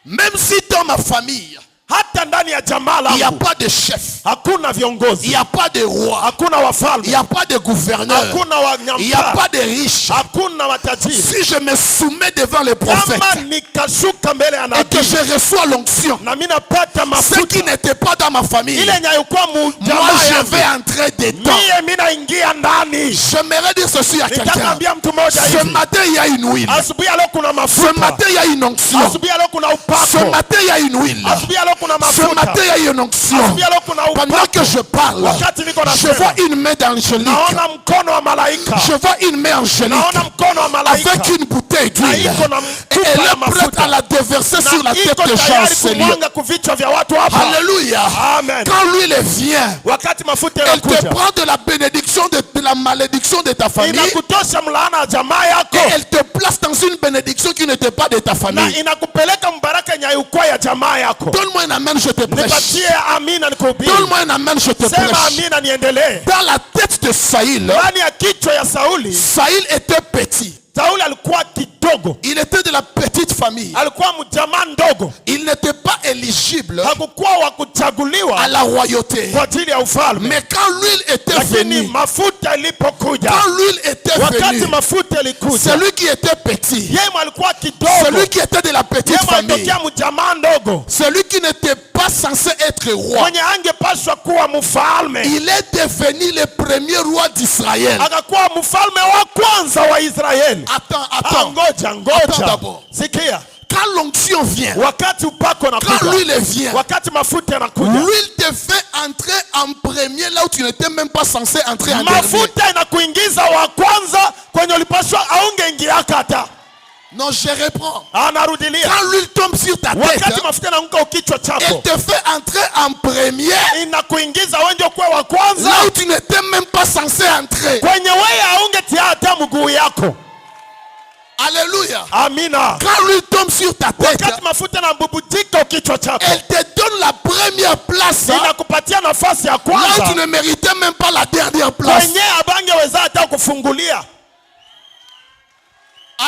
A: Même si dans ma famille,
B: Hata ndani ya jamaa
A: il n'y a
B: langu
A: pas de chef,
B: hakuna
A: il
B: viongozi,
A: n'y a pas de roi,
B: hakuna
A: il
B: wafalme,
A: n'y a pas de gouverneur,
B: hakuna
A: il n'y a
B: wanyampa,
A: pas de riche.
B: hakuna matajiri.
A: Si je me soumets devant le prophète
B: Kama nikashuka mbele ya
A: et que
B: nabii
A: je reçois l'onction,
B: na mimi napata
A: ce qui
B: mafuta
A: n'était pas dans ma famille,
B: ile nyayokuwa
A: moi
B: jamaa
A: je
B: yangu,
A: vais entrer dedans.
B: mie mimi naingia ndani.
A: J'aimerais dire ceci à quelqu'un:
B: Nitakwambia mtu mmoja
A: ce
B: hivi,
A: matin il y a une huile,
B: asubuhi ya leo kuna
A: ce
B: mafuta,
A: matin il y a une onction,
B: asubuhi ya leo kuna
A: ce
B: upako,
A: matin il y a une huile,
B: asubuhi ya leo kuna
A: ce matin
B: mafuta,
A: il y a une onction.
B: asubuhi ya leo kuna
A: Pendant
B: upako.
A: que je parle,
B: Wakati niko
A: je
B: nasema,
A: vois une main d'angélique,
B: naona mkono wa malaika,
A: je vois une main angélique
B: naona mkono wa malaika
A: avec une bouteille d'huile,
B: na iko na
A: et
B: chupa
A: elle
B: ya
A: est prête
B: mafuta
A: à la déverser sur la
B: na
A: tête
B: iko
A: de Jean
B: tayari
A: Céline.
B: kumwanga kuvichwa vya watu hapa.
A: Alléluia.
B: Amen.
A: Quand l'huile vient,
B: Wakati mafuta
A: elle te
B: yanakuja,
A: prend de la bénédiction de la malédiction de ta famille
B: inakutosha mlaana ya jamaa yako
A: et elle te place dans une bénédiction qui n'était pas de ta
B: na
A: famille.
B: inakupeleka mbaraka nyayukwa ya jamaa yako.
A: Donne-moi un amen, je te prêche.
B: Nipatie amina nikuhubiri.
A: Donne-moi un amen, je te
B: Sema
A: prêche.
B: amina niendelee.
A: Dans la tête de Saül,
B: Ndani ya kichwa ya Sauli,
A: Saül était petit.
B: Sauli alikuwa kidogo,
A: Il était de la petite famille.
B: alikuwa mjamaa ndogo,
A: Il n'était pas éligible
B: hakukuwa wa
A: à
B: kuchaguliwa
A: la royauté.
B: kwa ajili ya ufalme.
A: Mais quand l'huile était
B: Lakini
A: venue,
B: mafuta ilipokuja,
A: quand l'huile était
B: wakati
A: venue,
B: mafuta ilikuja,
A: celui qui était petit,
B: yeye alikuwa kidogo,
A: celui qui était de la petite
B: yeye
A: famille,
B: alitokea mjamaa ndogo,
A: celui qui n'était pas censé être roi,
B: mwenye angepaswa kuwa mfalme,
A: il est devenu le premier roi d'Israël.
B: akakuwa mfalme wa kwanza wa Israeli.
A: Attends.
B: Ngoja
A: Attends d'abord.
B: sikia,
A: Quand l'onction vient,
B: wakati upako
A: quand
B: unakuja,
A: l'huile vient,
B: wakati mafuta yanakuja,
A: l'huile te fait entrer en premier là où tu n'étais même pas censé entrer en dernier.
B: mafuta inakuingiza wa kwanza kwenye ulipaswa aungeingia hata.
A: Non, je reprends.
B: Anarudilia.
A: Quand l'huile tombe sur ta tête,
B: Wakati mafuta yanaanguka kichwa
A: elle
B: chako,
A: te fait entrer en premier
B: inakuingiza wewe ndio kwa wa kwanza
A: là où tu n'étais même pas censé entrer.
B: kwenye wewe haungetia hata mguu yako.
A: Alléluia.
B: Amina.
A: Quand l'huile tombe sur ta tête,
B: Wakati mafuta yanabubujika kichwa chako,
A: elle te donne la première place
B: inakupatia nafasi ya
A: là où tu
B: kwanza
A: ne méritais même pas la dernière place.
B: kwenye abangeweza hata kufungulia.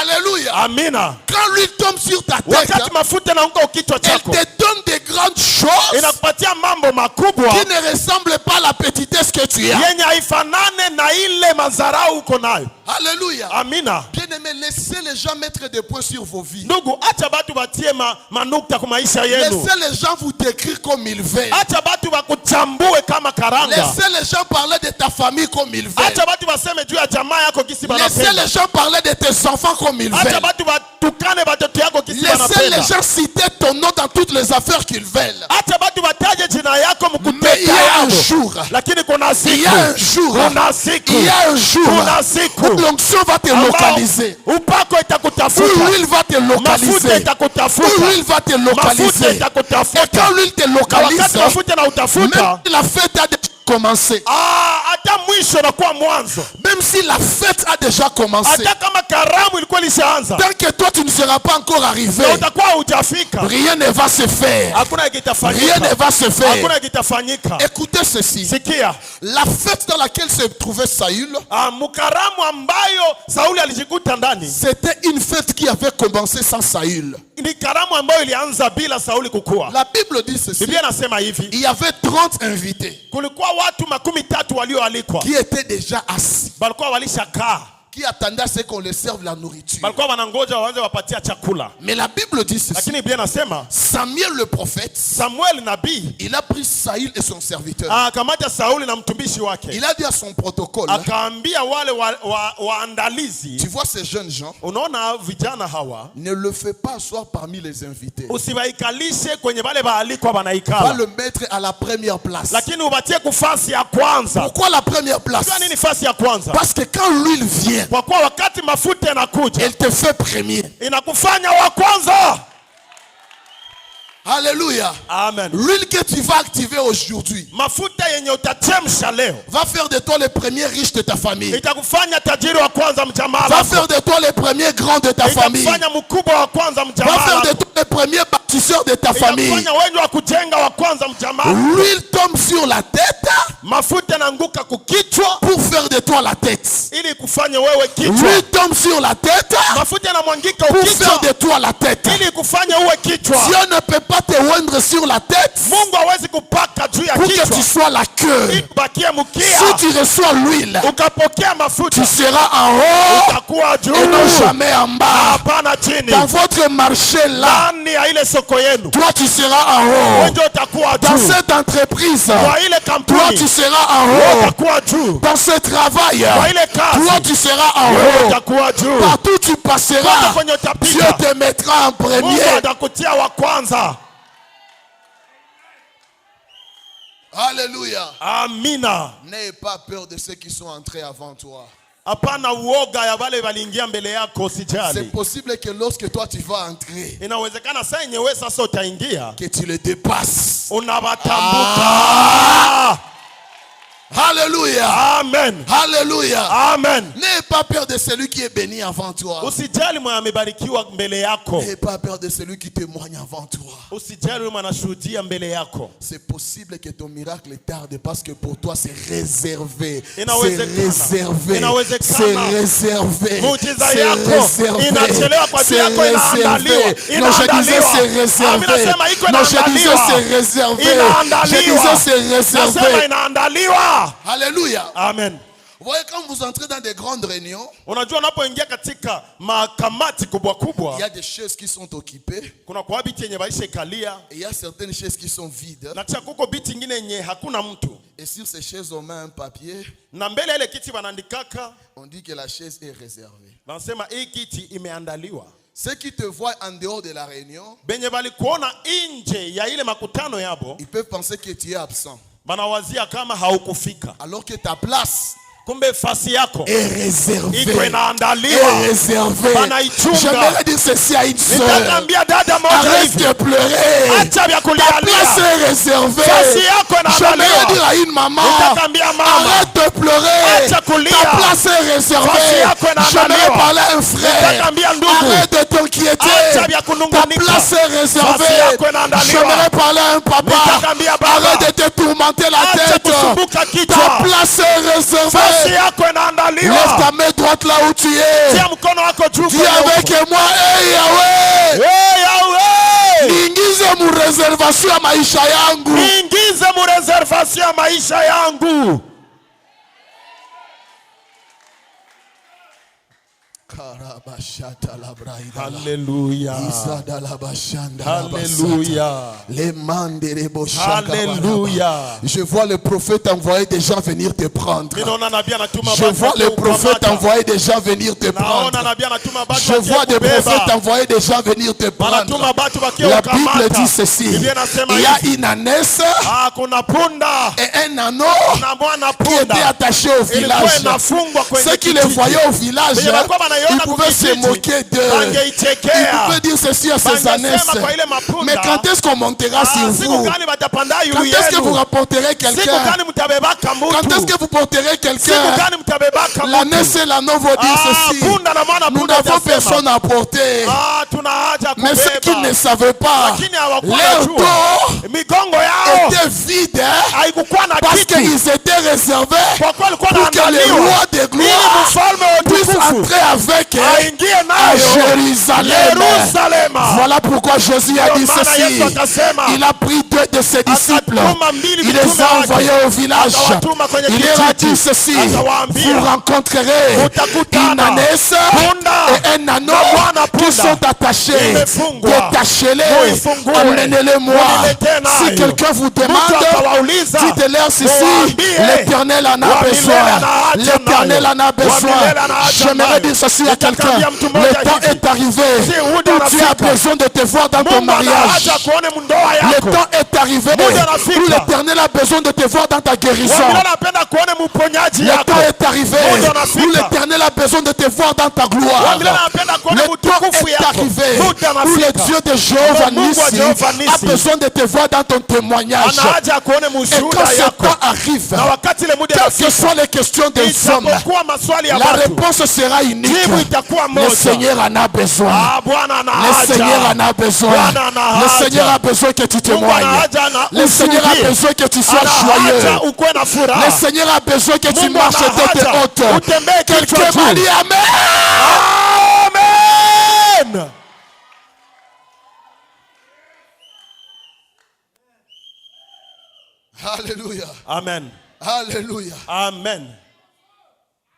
A: Alléluia.
B: Amina.
A: Quand l'huile tombe sur ta tête,
B: Wakati mafuta yanaanguka kichwa
A: elle
B: chako,
A: te donne des grandes choses
B: inakupatia mambo makubwa
A: qui ne ressemblent pas à la petitesse que tu as.
B: yenye haifanane na ile madharau uko nayo.
A: Alléluia.
B: Amina.
A: Bien-aimés, laissez les gens mettre des points sur vos vies.
B: Ndugu, acha batu batie manukta kwa maisha yenu.
A: Laissez les gens vous décrire comme ils veulent.
B: Acha batu bakuchambue kama karanga.
A: Laissez les gens parler de ta famille comme ils veulent.
B: Acha batu baseme juu ya jamaa yako kisi
A: Laissez
B: banapenda.
A: les gens parler de tes enfants comme ils
B: Acha
A: veulent.
B: batu batukane batoto yako kisi
A: Laissez
B: banapenda.
A: les gens citer ton nom dans toutes les affaires qu'ils veulent.
B: Acha batu bataje jina yako
A: Mais il
B: mkuteka
A: y a un
B: yako.
A: jour,
B: Lakini kuna
A: il y
B: siku.
A: a un jour,
B: Kuna siku.
A: il y a un jour
B: Kuna siku.
A: où l'onction va te
B: Ambao
A: localiser.
B: upako
A: Où
B: itakutafuta.
A: l'huile va te
B: Mafuta
A: localiser. Où
B: itakutafuta.
A: l'huile va te
B: Mafuta
A: localiser. Et
B: itakutafuta.
A: quand l'huile te
B: Na
A: localise,
B: wakati mafuta na
A: même
B: utafuta,
A: si la fête a déjà commencé,
B: hata mwisho nakuwa mwanzo.
A: même si la fête a déjà commencé,
B: Hata kama karamu ilikuwa ilishaanza,
A: tant que toi tu ne seras pas encore arrivé,
B: na utakuwa hujafika,
A: rien ne va se faire.
B: hakuna
A: Rien
B: kitafanyika.
A: ne va se faire.
B: Hakuna kitafanyika.
A: Écoutez ceci.
B: Sikia,
A: La fête dans laquelle se trouvait Saül,
B: mkaramu ambayo Sauli alijikuta ndani,
A: c'était une fête qui avait commencé sans Saül.
B: ni karamu ambayo ilianza bila Sauli kukua.
A: La Bible dit ceci.
B: Biblia nasema hivi,
A: Il y avait 30 invités
B: kulikuwa watu 13 walioalikwa,
A: qui étaient déjà assis,
B: balikuwa walishakaa,
A: qui attendaient à ce qu'on leur serve la nourriture.
B: balikuwa wanangoja waanze wapatia chakula.
A: Mais la Bible dit ceci.
B: Lakini Biblia nasema
A: Samuel le prophète,
B: Samuel nabii
A: il a pris Saül et son serviteur.
B: akamata Sauli na mtumishi wake,
A: Il a dit à son protocole,
B: akaambia wale waandalizi,
A: tu vois ces jeunes gens,
B: unaona vijana hawa,
A: ne le fais pas asseoir parmi les invités.
B: usiwaikalishe kwenye wale waalikwa
A: Va
B: wanaikala,
A: le mettre à la première place.
B: lakini ubatie kufasi ya kwanza.
A: Pourquoi la première place?
B: Kwa nini fasi ya kwanza?
A: Parce que quand l'huile vient,
B: Kwa kuwa wakati mafuta yanakuja,
A: elle te fait premier.
B: inakufanya wa kwanza.
A: Alléluia.
B: Amen.
A: L'huile que tu vas activer aujourd'hui
B: Mafuta yenye utachemsha leo
A: va faire de toi le premier riche de ta famille.
B: itakufanya tajiri wa kwanza mjamaa
A: Va
B: lako,
A: faire de toi le premier grand de ta famille.
B: itakufanya mkubwa wa kwanza
A: Va
B: mjamaa
A: faire de
B: lako,
A: toi le premier bâtisseur de ta famille.
B: itakufanya wengi wa kujenga wa kwanza mjamaa.
A: L'huile tombe sur la tête
B: Mafuta yanaanguka kukichwa
A: pour faire de toi la tête.
B: ili kufanye wewe kichwa.
A: L'huile tombe sur la tête
B: Mafuta yanamwangika
A: pour faire
B: ukichwa
A: de toi la tête.
B: ili kufanye uwe kichwa.
A: Dieu ne peut pas te oindre sur la tête
B: Mungu hawezi kupaka juu ya
A: pour que
B: kichwa
A: tu sois la queue.
B: ili ubakie mkia.
A: Si tu reçois l'huile,
B: Ukapokea mafuta
A: tu seras en haut
B: utakuwa juu
A: et non jamais en bas.
B: hapana chini.
A: Dans votre marché là,
B: Ndani ya ile soko yenu
A: toi tu seras en haut.
B: wewe utakuwa
A: Dans
B: juu.
A: cette entreprise,
B: Kwa ile
A: toi
B: kampuni
A: tu seras en
B: wewe
A: haut.
B: utakuwa juu.
A: Dans ce travail,
B: Kwa ile kazi
A: toi tu seras en
B: wewe
A: haut.
B: utakuwa juu.
A: Partout où tu
B: Kote
A: passeras,
B: kwenye
A: Dieu
B: utapita
A: te mettra en
B: Mungu
A: premier.
B: atakutia wa kwanza.
A: Alléluia.
B: Amina.
A: N'aie pas peur de ceux qui sont entrés avant toi.
B: Hapana uoga ya wale waliingia mbele yako,
A: C'est
B: usijali.
A: possible que lorsque toi tu vas entrer,
B: Inawezekana saa yenye wewe sasa utaingia
A: que tu le dépasses.
B: unawatambuka.
A: Alléluia.
B: Amen.
A: Alléluia.
B: Amen.
A: N'aie pas peur de celui qui est béni avant toi.
B: Usijali mwenye amebarikiwa mbele yako.
A: N'aie pas peur de celui qui témoigne avant toi.
B: Usijali mwenye anashuhudia mbele yako.
A: C'est possible que ton miracle tarde parce que pour toi c'est réservé. C'est
B: Inawezekana.
A: réservé.
B: Inawezekana.
A: C'est réservé.
B: Muujiza
A: C'est
B: yako
A: réservé.
B: inachelewa kwa ajili
A: C'est
B: yako, inaandaliwa.
A: réservé. Non, je disais c'est réservé.
B: Nasema iko
A: Non, je disais
B: inaandaliwa.
A: c'est réservé. Je
B: Inaandaliwa.
A: disais c'est
B: Nasema
A: réservé.
B: inaandaliwa.
A: Alléluia.
B: Amen.
A: Vous voyez, quand vous entrez dans des grandes réunions,
B: Unajua unapoingia katika makamati kubwa kubwa,
A: il y a des chaises qui sont occupées
B: kuna kwa biti yenye baisha ikalia
A: et il y a certaines chaises qui sont vides.
B: na kisha kuko biti nyingine yenye hakuna mtu,
A: Et sur ces chaises, on met un papier.
B: na mbele ya ile kiti wanaandikaka,
A: On dit que la chaise est réservée.
B: wanasema hii kiti imeandaliwa.
A: Ceux qui te voient en dehors de la réunion,
B: Benye balikuona nje ya ile makutano yabo,
A: ils peuvent penser que tu es absent.
B: banawazia kama haukufika,
A: Alors que ta place
B: Kumbe fasi yako
A: est réservée.
B: iko inaandaliwa.
A: Est réservée.
B: Banaichunga.
A: J'aimerais dire ceci à une sœur.
B: Nitakwambia dada moja
A: Arrête
B: hivi.
A: de pleurer.
B: Acha vya
A: Ta
B: kulialia.
A: place est réservée.
B: Fasi yako
A: J'aimerais
B: inaandaliwa.
A: dire à une maman.
B: Nitakwambia mama.
A: Arrête de pleurer.
B: Acha kulia.
A: Ta place est
B: Fasi
A: réservée.
B: yako inaandaliwa.
A: J'aimerais parler à un frère.
B: Nitakwambia ndugu.
A: Arrête de t'inquiéter.
B: Acha vya
A: Ta
B: kunungunika.
A: place est réservée.
B: Fasi yako inaandaliwa.
A: J'aimerais parler à un papa.
B: Nitakwambia baba.
A: Arrête de te tourmenter la
B: Acha
A: tête.
B: kusumbuka kichwa.
A: Ta place est
B: Fasi
A: réservée.
B: yako inaandaliwa.
A: Lève ta main droite là où tu es.
B: Tia mkono wako juu
A: Dis
B: kwenye
A: avec
B: uso.
A: moi, hey Yahweh,
B: Hey, Yahweh!
A: niingize mu reservation ya maisha yangu.
B: Niingize mu reservation ya maisha yangu. Hallelujah. Hallelujah. Hallelujah.
A: Je vois le prophète envoyer des gens venir te prendre.
B: Ninaona nabii anatuma
A: Je
B: watu
A: vois le prophète
B: kukamata.
A: envoyer des gens venir te prendre.
B: Naona nabii anatuma watu
A: Je vois des
B: kubeba.
A: prophètes envoyer des gens venir te prendre.
B: Anatuma watu wakiwa
A: La Bible
B: kukamata.
A: dit ceci.
B: Biblia inasema
A: Il y a
B: hivi.
A: une ânesse
B: Kuna punda
A: et un anneau
B: na mwana
A: qui était
B: punda
A: attaché au
B: ilikuwa
A: village.
B: inafungwa kwenye
A: Ceux qui les
B: kijiji.
A: voyaient au village,
B: Wenye walikuwa wanaiona
A: ils pouvaient se
B: kukijiji,
A: moquer d'eux. Ils
B: wangeichekea.
A: pouvaient dire ceci à ces
B: Bangesema
A: ânesses.
B: kwa ile mapunda.
A: Mais quand est-ce qu'on montera sur
B: Siku
A: vous?
B: gani watapanda
A: Quand
B: yulu
A: est-ce que vous
B: yenu?
A: rapporterez
B: Siku
A: quelqu'un?
B: gani mtabebaka
A: Quand est-ce
B: mtu?
A: que vous porterez
B: Siku
A: quelqu'un?
B: gani mtabebaka
A: L'ânesse
B: mtu?
A: et l'anneau vont dire ceci.
B: Punda na mwana
A: Nous
B: punda
A: n'avons
B: watasema,
A: personne à porter.
B: tuna haja
A: Mais ce qu'ils ne
B: kubeba.
A: savaient pas,
B: Lakini hawakuwa
A: leur
B: wanajua.
A: dos
B: Migongo yao
A: était vide, hein,
B: haikukuwa na
A: parce
B: kitu.
A: qu'ils étaient réservés
B: Kwa kuwa alikuwa
A: pour que le
B: anaandaliwa
A: roi de
B: ili
A: gloire
B: mfalme wa
A: puisse
B: utukufu
A: entrer avec
B: aingie
A: à
B: nayo
A: Jérusalem.
B: Yerusalema.
A: Voilà pourquoi Jésus a dit
B: Ndio maana
A: ceci.
B: Yesu akasema,
A: Il a pris deux de ses disciples.
B: akatuma mbili
A: Il les
B: mitume
A: a
B: wake.
A: envoyés au village.
B: Akawatuma kwenye
A: Il leur a
B: kijiji.
A: dit ceci.
B: Akawaambia,
A: Vous rencontrerez
B: mutakutana
A: une ânesse
B: punda
A: et un anneau
B: na mwana
A: qui
B: punda.
A: sont attachés.
B: Imefungwa.
A: Détachez-les.
B: Muifungue.
A: Amenez-les-moi.
B: Munilete nayo.
A: Si quelqu'un vous
B: Mtu
A: demande,
B: akawauliza,
A: dites-leur ceci.
B: muwaambie,
A: L'Éternel en a
B: wa
A: besoin.
B: milele ana haja
A: L'Éternel
B: nayo.
A: en a
B: Wa
A: besoin.
B: milele ana haja
A: J'aimerais
B: nayo.
A: dire ceci à quelqu'un.
B: Nitakwambia mtu mmoja
A: Le temps
B: hivi.
A: est arrivé
B: Si muda
A: où tu as
B: unafika.
A: besoin de te voir dans ton
B: Mungu ana
A: mariage.
B: haja kuone mundoa
A: Le
B: yako.
A: temps est arrivé
B: Muda unafika.
A: où l'Éternel a besoin de te voir dans ta guérison.
B: Wengine anapenda kuone mponyaji
A: Le
B: yako.
A: temps est arrivé
B: Muda unafika.
A: où l'Éternel a besoin de te voir dans ta gloire.
B: Wengine anapenda kuone
A: Le temps
B: utukufu
A: est
B: yako.
A: arrivé
B: Muda
A: où le
B: unafika.
A: Dieu de Jéhovah
B: Mungu wa
A: Nissi
B: Jehova
A: a
B: Nissi
A: besoin de te voir dans ton témoignage.
B: Ana haja kuone
A: Et quand
B: mushuhuda
A: ce
B: yako.
A: temps arrive,
B: Na wakati ile muda
A: quelles que
B: unafika,
A: soient les questions des hommes,
B: itapokuwa maswali ya
A: la
B: watu,
A: réponse sera unique.
B: jibu itakuwa
A: Le
B: moja.
A: Seigneur en a besoin.
B: Bwana ana
A: Le Seigneur en
B: haja.
A: a besoin.
B: Bwana ana
A: Le
B: haja.
A: Seigneur a besoin que tu
B: Mungu ana
A: témoignes.
B: haja na
A: Le Seigneur a
B: ushuhudie.
A: besoin que tu sois
B: Ana
A: joyeux.
B: haja ukuwe na furaha.
A: Le Seigneur a besoin que tu
B: Mungu
A: marches
B: ana
A: tête
B: haja
A: haute.
B: utembee kichwa
A: Quelqu'un
B: juu.
A: m'a dit Amen.
B: Amen.
A: Alléluia.
B: Amen.
A: Alléluia.
B: Amen.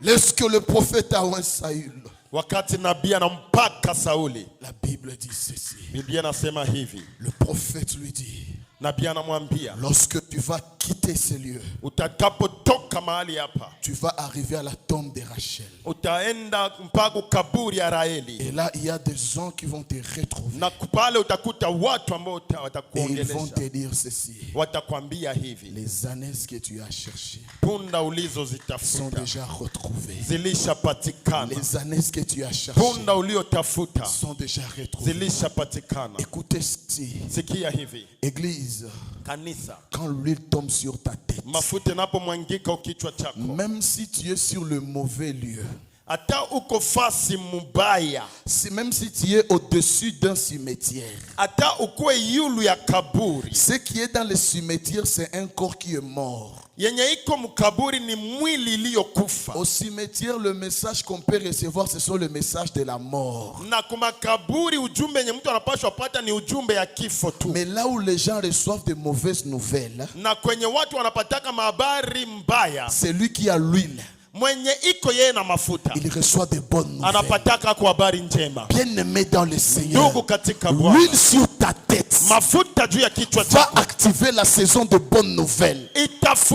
A: Lorsque le prophète a oint Saül,
B: Wakati nabii anampaka Sauli,
A: la Bible dit ceci.
B: Biblia inasema hivi.
A: Le prophète lui dit,
B: Nabii anamwambia,
A: lorsque tu vas quitter ces lieux,
B: utakapotoka mahali hapa,
A: tu vas arriver à la tombe de Rachel.
B: utaenda mpaka kaburi ya Raheli.
A: Et là, il y a des gens qui vont te retrouver.
B: Na pale utakuta watu ambao
A: Et ils vont
B: watakuongelesha.
A: te dire ceci.
B: Watakwambia hivi,
A: Les ânesses que tu as cherchées
B: punda
A: sont
B: ulizozitafuta
A: déjà retrouvées.
B: zilishapatikana.
A: Les ânesses que tu as cherchées
B: Punda uliotafuta
A: sont déjà retrouvées.
B: zilishapatikana.
A: Écoutez ceci.
B: Sikia hivi,
A: Église,
B: kanisa,
A: quand l'huile tombe sur ta tête,
B: mafuta yanapomwangika kichwa chako,
A: même si tu es sur le mauvais lieu,
B: hata uko fasi mubaya,
A: même si tu es au-dessus d'un cimetière,
B: hata ukue yulu ya kaburi,
A: ce qui est dans le cimetière, c'est un corps qui est mort.
B: yenye iko mkaburi ni mwili iliyokufa.
A: Au cimetière, le message qu'on peut recevoir, ce sont le message de la mort.
B: Na kumakaburi ujumbe yenye mtu anapaswa pata ni ujumbe ya kifo tu.
A: Mais là où les gens reçoivent de mauvaises nouvelles,
B: Na kwenye watu wanapataka habari mbaya,
A: c'est lui qui a l'huile.
B: mwenye iko yeye na mafuta
A: Il reçoit de bonnes nouvelles.
B: anapataka kwa habari njema.
A: Bien-aimé dans le Seigneur,
B: Ndugu katika Bwana,
A: l'huile sur ta tête
B: mafuta juu ya kichwa
A: va
B: chako
A: activer la saison de bonnes nouvelles.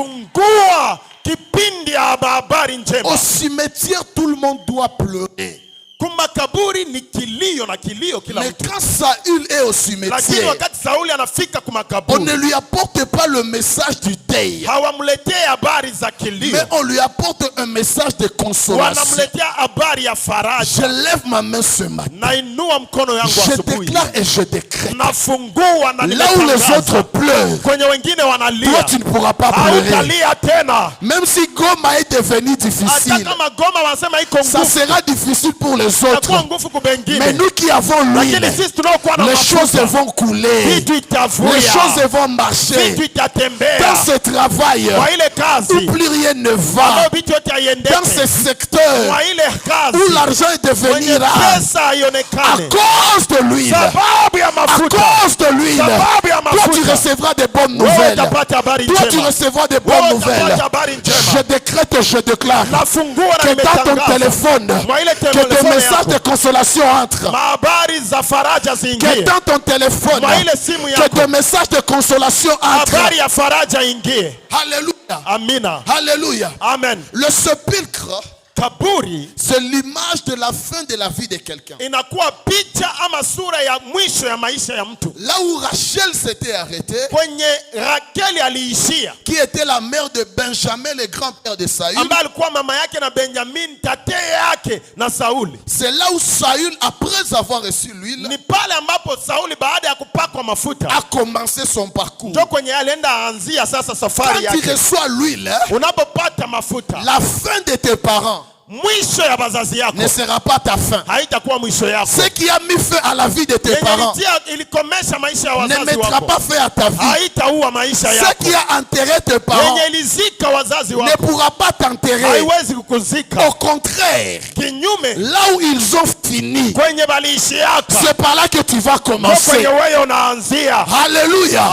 B: itafungua kipindi ya habari njema.
A: Au cimetière, tout le monde doit pleurer.
B: Kumakaburi ni kilio na kilio kila
A: Mais
B: mtu.
A: quand Saül est au
B: Lakini
A: cimetière,
B: wakati Sauli anafika
A: on
B: kumakaburi,
A: ne lui apporte pas le message du deuil,
B: hawamletee habari za kilio,
A: mais on lui apporte un message de consolation.
B: wanamletea habari ya
A: Je
B: faraja.
A: lève ma main ce matin.
B: Nainua mkono yangu
A: Je
B: asubuhi,
A: déclare et je décrète.
B: nafungua na
A: Là où les
B: nimetangaza.
A: autres pleurent,
B: Kwenye wengine
A: toi
B: wanalia,
A: tu ne pourras pas pleurer.
B: hautalia tena.
A: Même si Goma est devenu
B: Hata
A: difficile,
B: kama Goma wanasema iko
A: ça
B: nguvu,
A: sera difficile pour les
B: itakuwa
A: autres.
B: nguvu kwa
A: Mais
B: wengine.
A: nous qui avons l'huile,
B: Lakini sisi tunaokuwa na
A: les choses
B: mafuta,
A: vont couler.
B: vitu
A: Les
B: itavuya,
A: choses vont marcher.
B: vitu itatembea.
A: Dans ce travail
B: Kwa ile kazi
A: où plus rien ne va,
B: ambayo vitu yote
A: dans
B: haiendeke,
A: ce secteur
B: kwa ile
A: où
B: kazi
A: l'argent est devenu
B: kwenye
A: rare,
B: pesa
A: à
B: haionekane,
A: cause de l'huile,
B: sababu ya
A: à
B: mafuta,
A: cause de l'huile,
B: sababu ya
A: toi tu
B: mafuta,
A: recevras des bonnes
B: wewe
A: nouvelles.
B: utapata habari
A: Toi tu
B: njema.
A: recevras des
B: Wewe
A: bonnes nouvelles.
B: utapata habari njema.
A: Je décrète et je déclare
B: Nafungua na
A: que dans ton
B: nimetangaza,
A: téléphone,
B: mwa ile
A: que des
B: telefoni
A: messages de
B: yako,
A: consolation entrent.
B: mahabari za faraja
A: Que
B: ziingie,
A: dans ton téléphone,
B: mwa ile simu
A: que
B: yako,
A: des messages de consolation entrent.
B: habari ya faraja ingie.
A: Alléluia.
B: Amina,
A: Alléluia.
B: amen.
A: Le sépulcre,
B: Kaburi
A: c'est l'image de la fin de la vie de quelqu'un.
B: inakuwa picha ama sura ya mwisho ya maisha ya mtu.
A: Là où Rachel s'était arrêtée,
B: Kwenye Rakeli aliishia,
A: qui était la mère de Benjamin, le grand-père de Saül,
B: ambaye alikuwa mama yake na Benjamin tate yake na Sauli.
A: c'est là où Saül, après avoir reçu l'huile,
B: Ni pale ambapo Sauli baada ya kupakwa mafuta
A: a commencé son parcours.
B: ndio kwenye alienda aanzia sasa
A: Quand
B: safari
A: tu
B: yake.
A: reçois l'huile,
B: Unapopata mafuta,
A: la fin de tes parents
B: mwisho ya bazazi yako
A: ne sera pas ta fin.
B: haitakuwa mwisho yako.
A: Ce qui a mis fin à la vie de tes
B: Yenye
A: parents
B: ilikomesha maisha ya
A: ne
B: wazazi
A: mettra
B: wako
A: pas fin à ta vie.
B: haitaua maisha
A: Ce
B: yako.
A: qui a enterré tes parents
B: Yenye ilizika wazazi
A: ne
B: wako
A: pourra pas t'enterrer.
B: haiwezi kukuzika.
A: Au contraire,
B: Kinyume,
A: là où ils ont fini,
B: kwenye baliishiaka
A: c'est par là que tu vas
B: ndio
A: commencer.
B: kwenye wewe unaanzia.
A: Alléluia.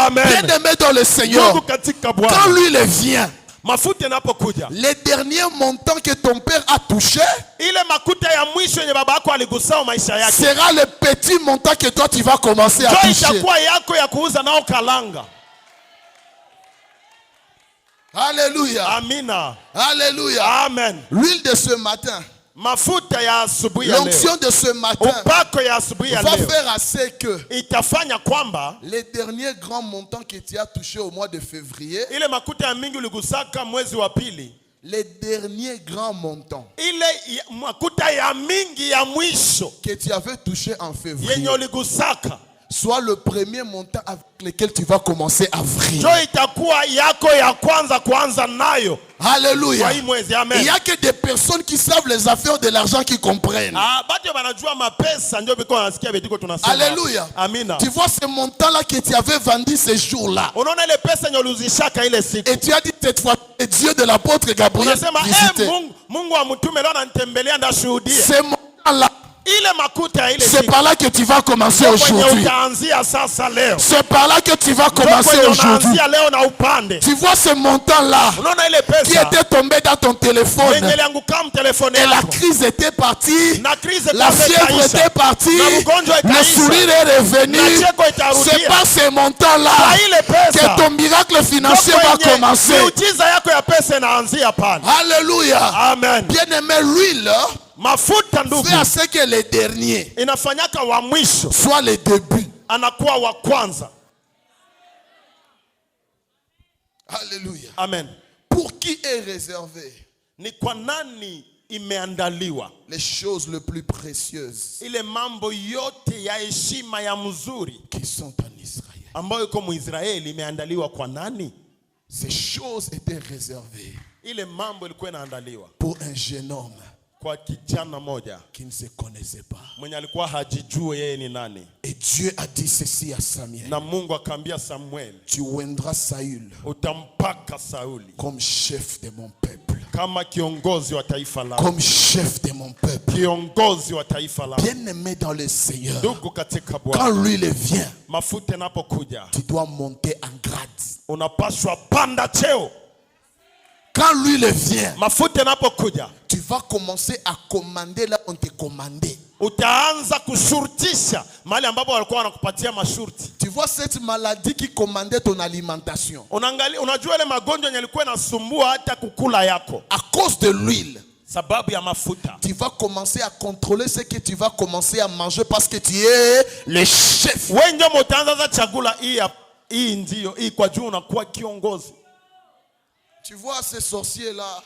B: Amen.
A: Bien-aimé dans le Seigneur,
B: Mungu katika
A: quand
B: Bwana,
A: l'huile vient,
B: mafuta inapokuja,
A: les derniers montants que ton père a touchés
B: ile makuta ya mwisho yenye baba yako aligusao maisha yake
A: sera le petit montant que toi tu vas commencer à
B: ndio
A: toucher.
B: itakuwa yako ya kuuza nao kalanga.
A: Alléluia.
B: Amina,
A: Alléluia.
B: amen.
A: L'huile de ce matin,
B: Mafuta ya asubuhi ya leo,
A: l'onction de ce matin
B: upako ya asubuhi ya
A: va
B: leo
A: faire assez que
B: itafanya kwamba
A: les derniers grands montants que tu as touchés au mois de février,
B: ile makuta ya mingi uligusaka mwezi wa pili,
A: les derniers grands montants
B: ile makuta ya mingi ya mwisho
A: que tu avais touchés en février,
B: yenye uligusaka
A: soit le premier montant avec lequel tu vas commencer avril.
B: ndio itakuwa yako ya kwanza kuanza nayo
A: Alléluia.
B: kwa hii mwezi.
A: Il
B: Amen.
A: n'y a que des personnes qui savent les affaires de l'argent qui comprennent.
B: Bado wanajua mapesa ndio biko wanasikia vitu tunasema.
A: Alléluia.
B: Amina.
A: Tu vois ce montant-là que tu avais vendu ce jour-là.
B: Unaona ile pesa yenye ulizishaka ile siku.
A: Et tu as dit cette fois, le Dieu de l'apôtre Gabriel
B: Unasema
A: visité.
B: Mungu wa mtume leo ananitembelea ndashuhudia.
A: Ce montant-là,
B: Ile makuta ya ile
A: c'est
B: siku
A: par là que tu vas commencer
B: kwenye
A: aujourd'hui.
B: utaanzia sasa leo.
A: C'est par là que tu vas
B: Ndio
A: commencer
B: kwenye
A: aujourd'hui.
B: unaanzia leo na upande.
A: Tu vois ce montant-là
B: Unaona ile
A: qui
B: pesa
A: était tombé dans ton téléphone.
B: yenye ilianguka mtelefoni
A: Et la
B: yako.
A: crise était partie.
B: Na crise
A: La fièvre était partie.
B: Na ugonjwa
A: Le
B: ikaisha.
A: sourire est revenu.
B: Na cheko itarudia.
A: C'est pas ce montant-là
B: Kwa ile pesa
A: que ton miracle financier
B: ndio
A: va
B: kwenye
A: commencer.
B: miujiza yako ya pesa inaanzia pale.
A: Alléluia.
B: Amen.
A: Bien-aimé, l'huile
B: Mafuta ndugu
A: fait à ce que les derniers
B: inafanyaka wa mwisho
A: soient les débuts.
B: anakuwa wa kwanza.
A: Alléluia.
B: Amen.
A: Pour qui est réservé
B: Ni kwa nani imeandaliwa
A: les choses les plus précieuses
B: ile mambo yote ya heshima ya mzuri
A: qui sont en Israël?
B: ambayo iko Muisraeli imeandaliwa kwa nani?
A: Ces choses étaient réservées
B: Ile mambo ilikuwa inaandaliwa
A: pour un jeune homme
B: kwa kijana moja
A: qui ne se connaissait pas.
B: mwenye alikuwa hajijue yeye ni nani.
A: Et Dieu a dit ceci à Samuel.
B: Na Mungu akaambia Samuel,
A: Tu oindras Saül
B: utampaka Sauli
A: comme chef de mon peuple.
B: kama kiongozi wa taifa langu.
A: Comme chef de mon peuple.
B: Kiongozi wa taifa langu.
A: Bien-aimé dans le Seigneur,
B: Ndugu katika
A: quand
B: Bwana,
A: l'huile vient,
B: mafuta yanapokuja
A: tu dois monter en grade.
B: unapaswa panda cheo.
A: Quand l'huile vient,
B: Mafuta yanapokuja
A: tu vas commencer à commander là où on te commandait.
B: utaanza kushurtisha mahali ambapo walikuwa wanakupatia mashurti.
A: Tu vois cette maladie qui commandait ton alimentation.
B: Unajua ile magonjwa yenye yalikuwa yanasumbua hata kukula yako.
A: À cause de l'huile,
B: sababu ya mafuta.
A: Tu vas commencer à contrôler ce que tu vas commencer à manger parce que tu es le chef.
B: Wengi mtaanza chakula hii ndio hii kwa juu unakuwa kiongozi.
A: Tu vois ces sorciers là,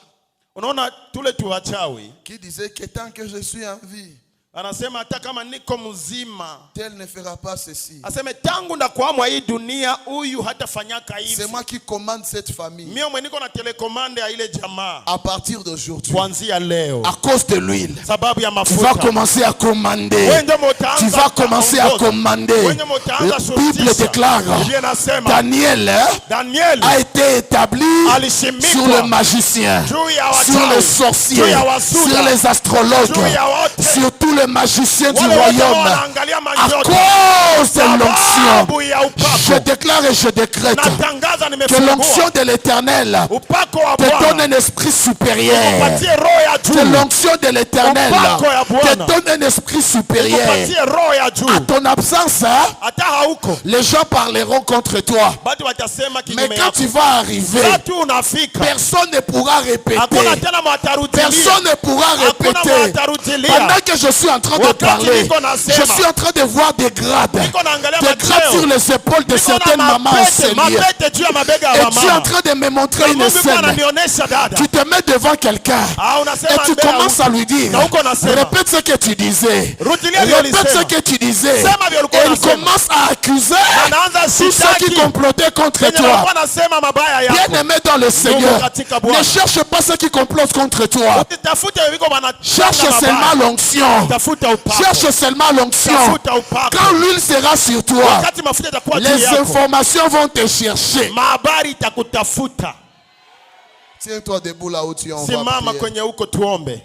B: unaona tule tu wachawi
A: qui disaient que tant que je suis en vie,
B: anasema hata kama niko mzima,
A: tel ne fera pas ceci.
B: aseme tangu ndakuamwa hii dunia huyu hatafanyaka hivi.
A: C'est moi qui commande cette famille.
B: Mimi mwenyewe niko na telecommande ya ile jamaa.
A: À partir d'aujourd'hui,
B: kuanzia leo,
A: à cause de l'huile,
B: sababu ya
A: tu
B: mafuta,
A: vas commencer à commander. Tu vas commencer à commander. La Bible déclare, Daniel a été établi sur le magicien, sur les sorciers, sur les astrologues, sur tous les magiciens du royaume. À cause de l'onction, je déclare et je décrète que l'onction de l'Éternel te donne un esprit supérieur. Que l'onction de l'Éternel te donne un esprit supérieur. À ton absence, les gens parleront contre toi. Mais quand tu vas arriver, personne ne pourra répéter. Personne ne pourra répéter. Pendant que je suis en train de parler, je suis en train de voir des grades sur les épaules de certaines mamans enseignées. Et tu es en train de me montrer une scène. Tu te mets devant quelqu'un et tu commences à lui dire, répète ce que tu disais. Répète ce que tu disais. Et il commence à accuser tous ceux qui complotaient contre toi. Bien-aimé dans le Seigneur, ne cherche pas ceux qui complotent contre toi. Cherche seulement l'onction. Cherche seulement l'onction. Quand l'huile sera sur toi, les informations vont te chercher. Tiens-toi debout là où tu en vas.
B: Simama kwenye uko tuombe.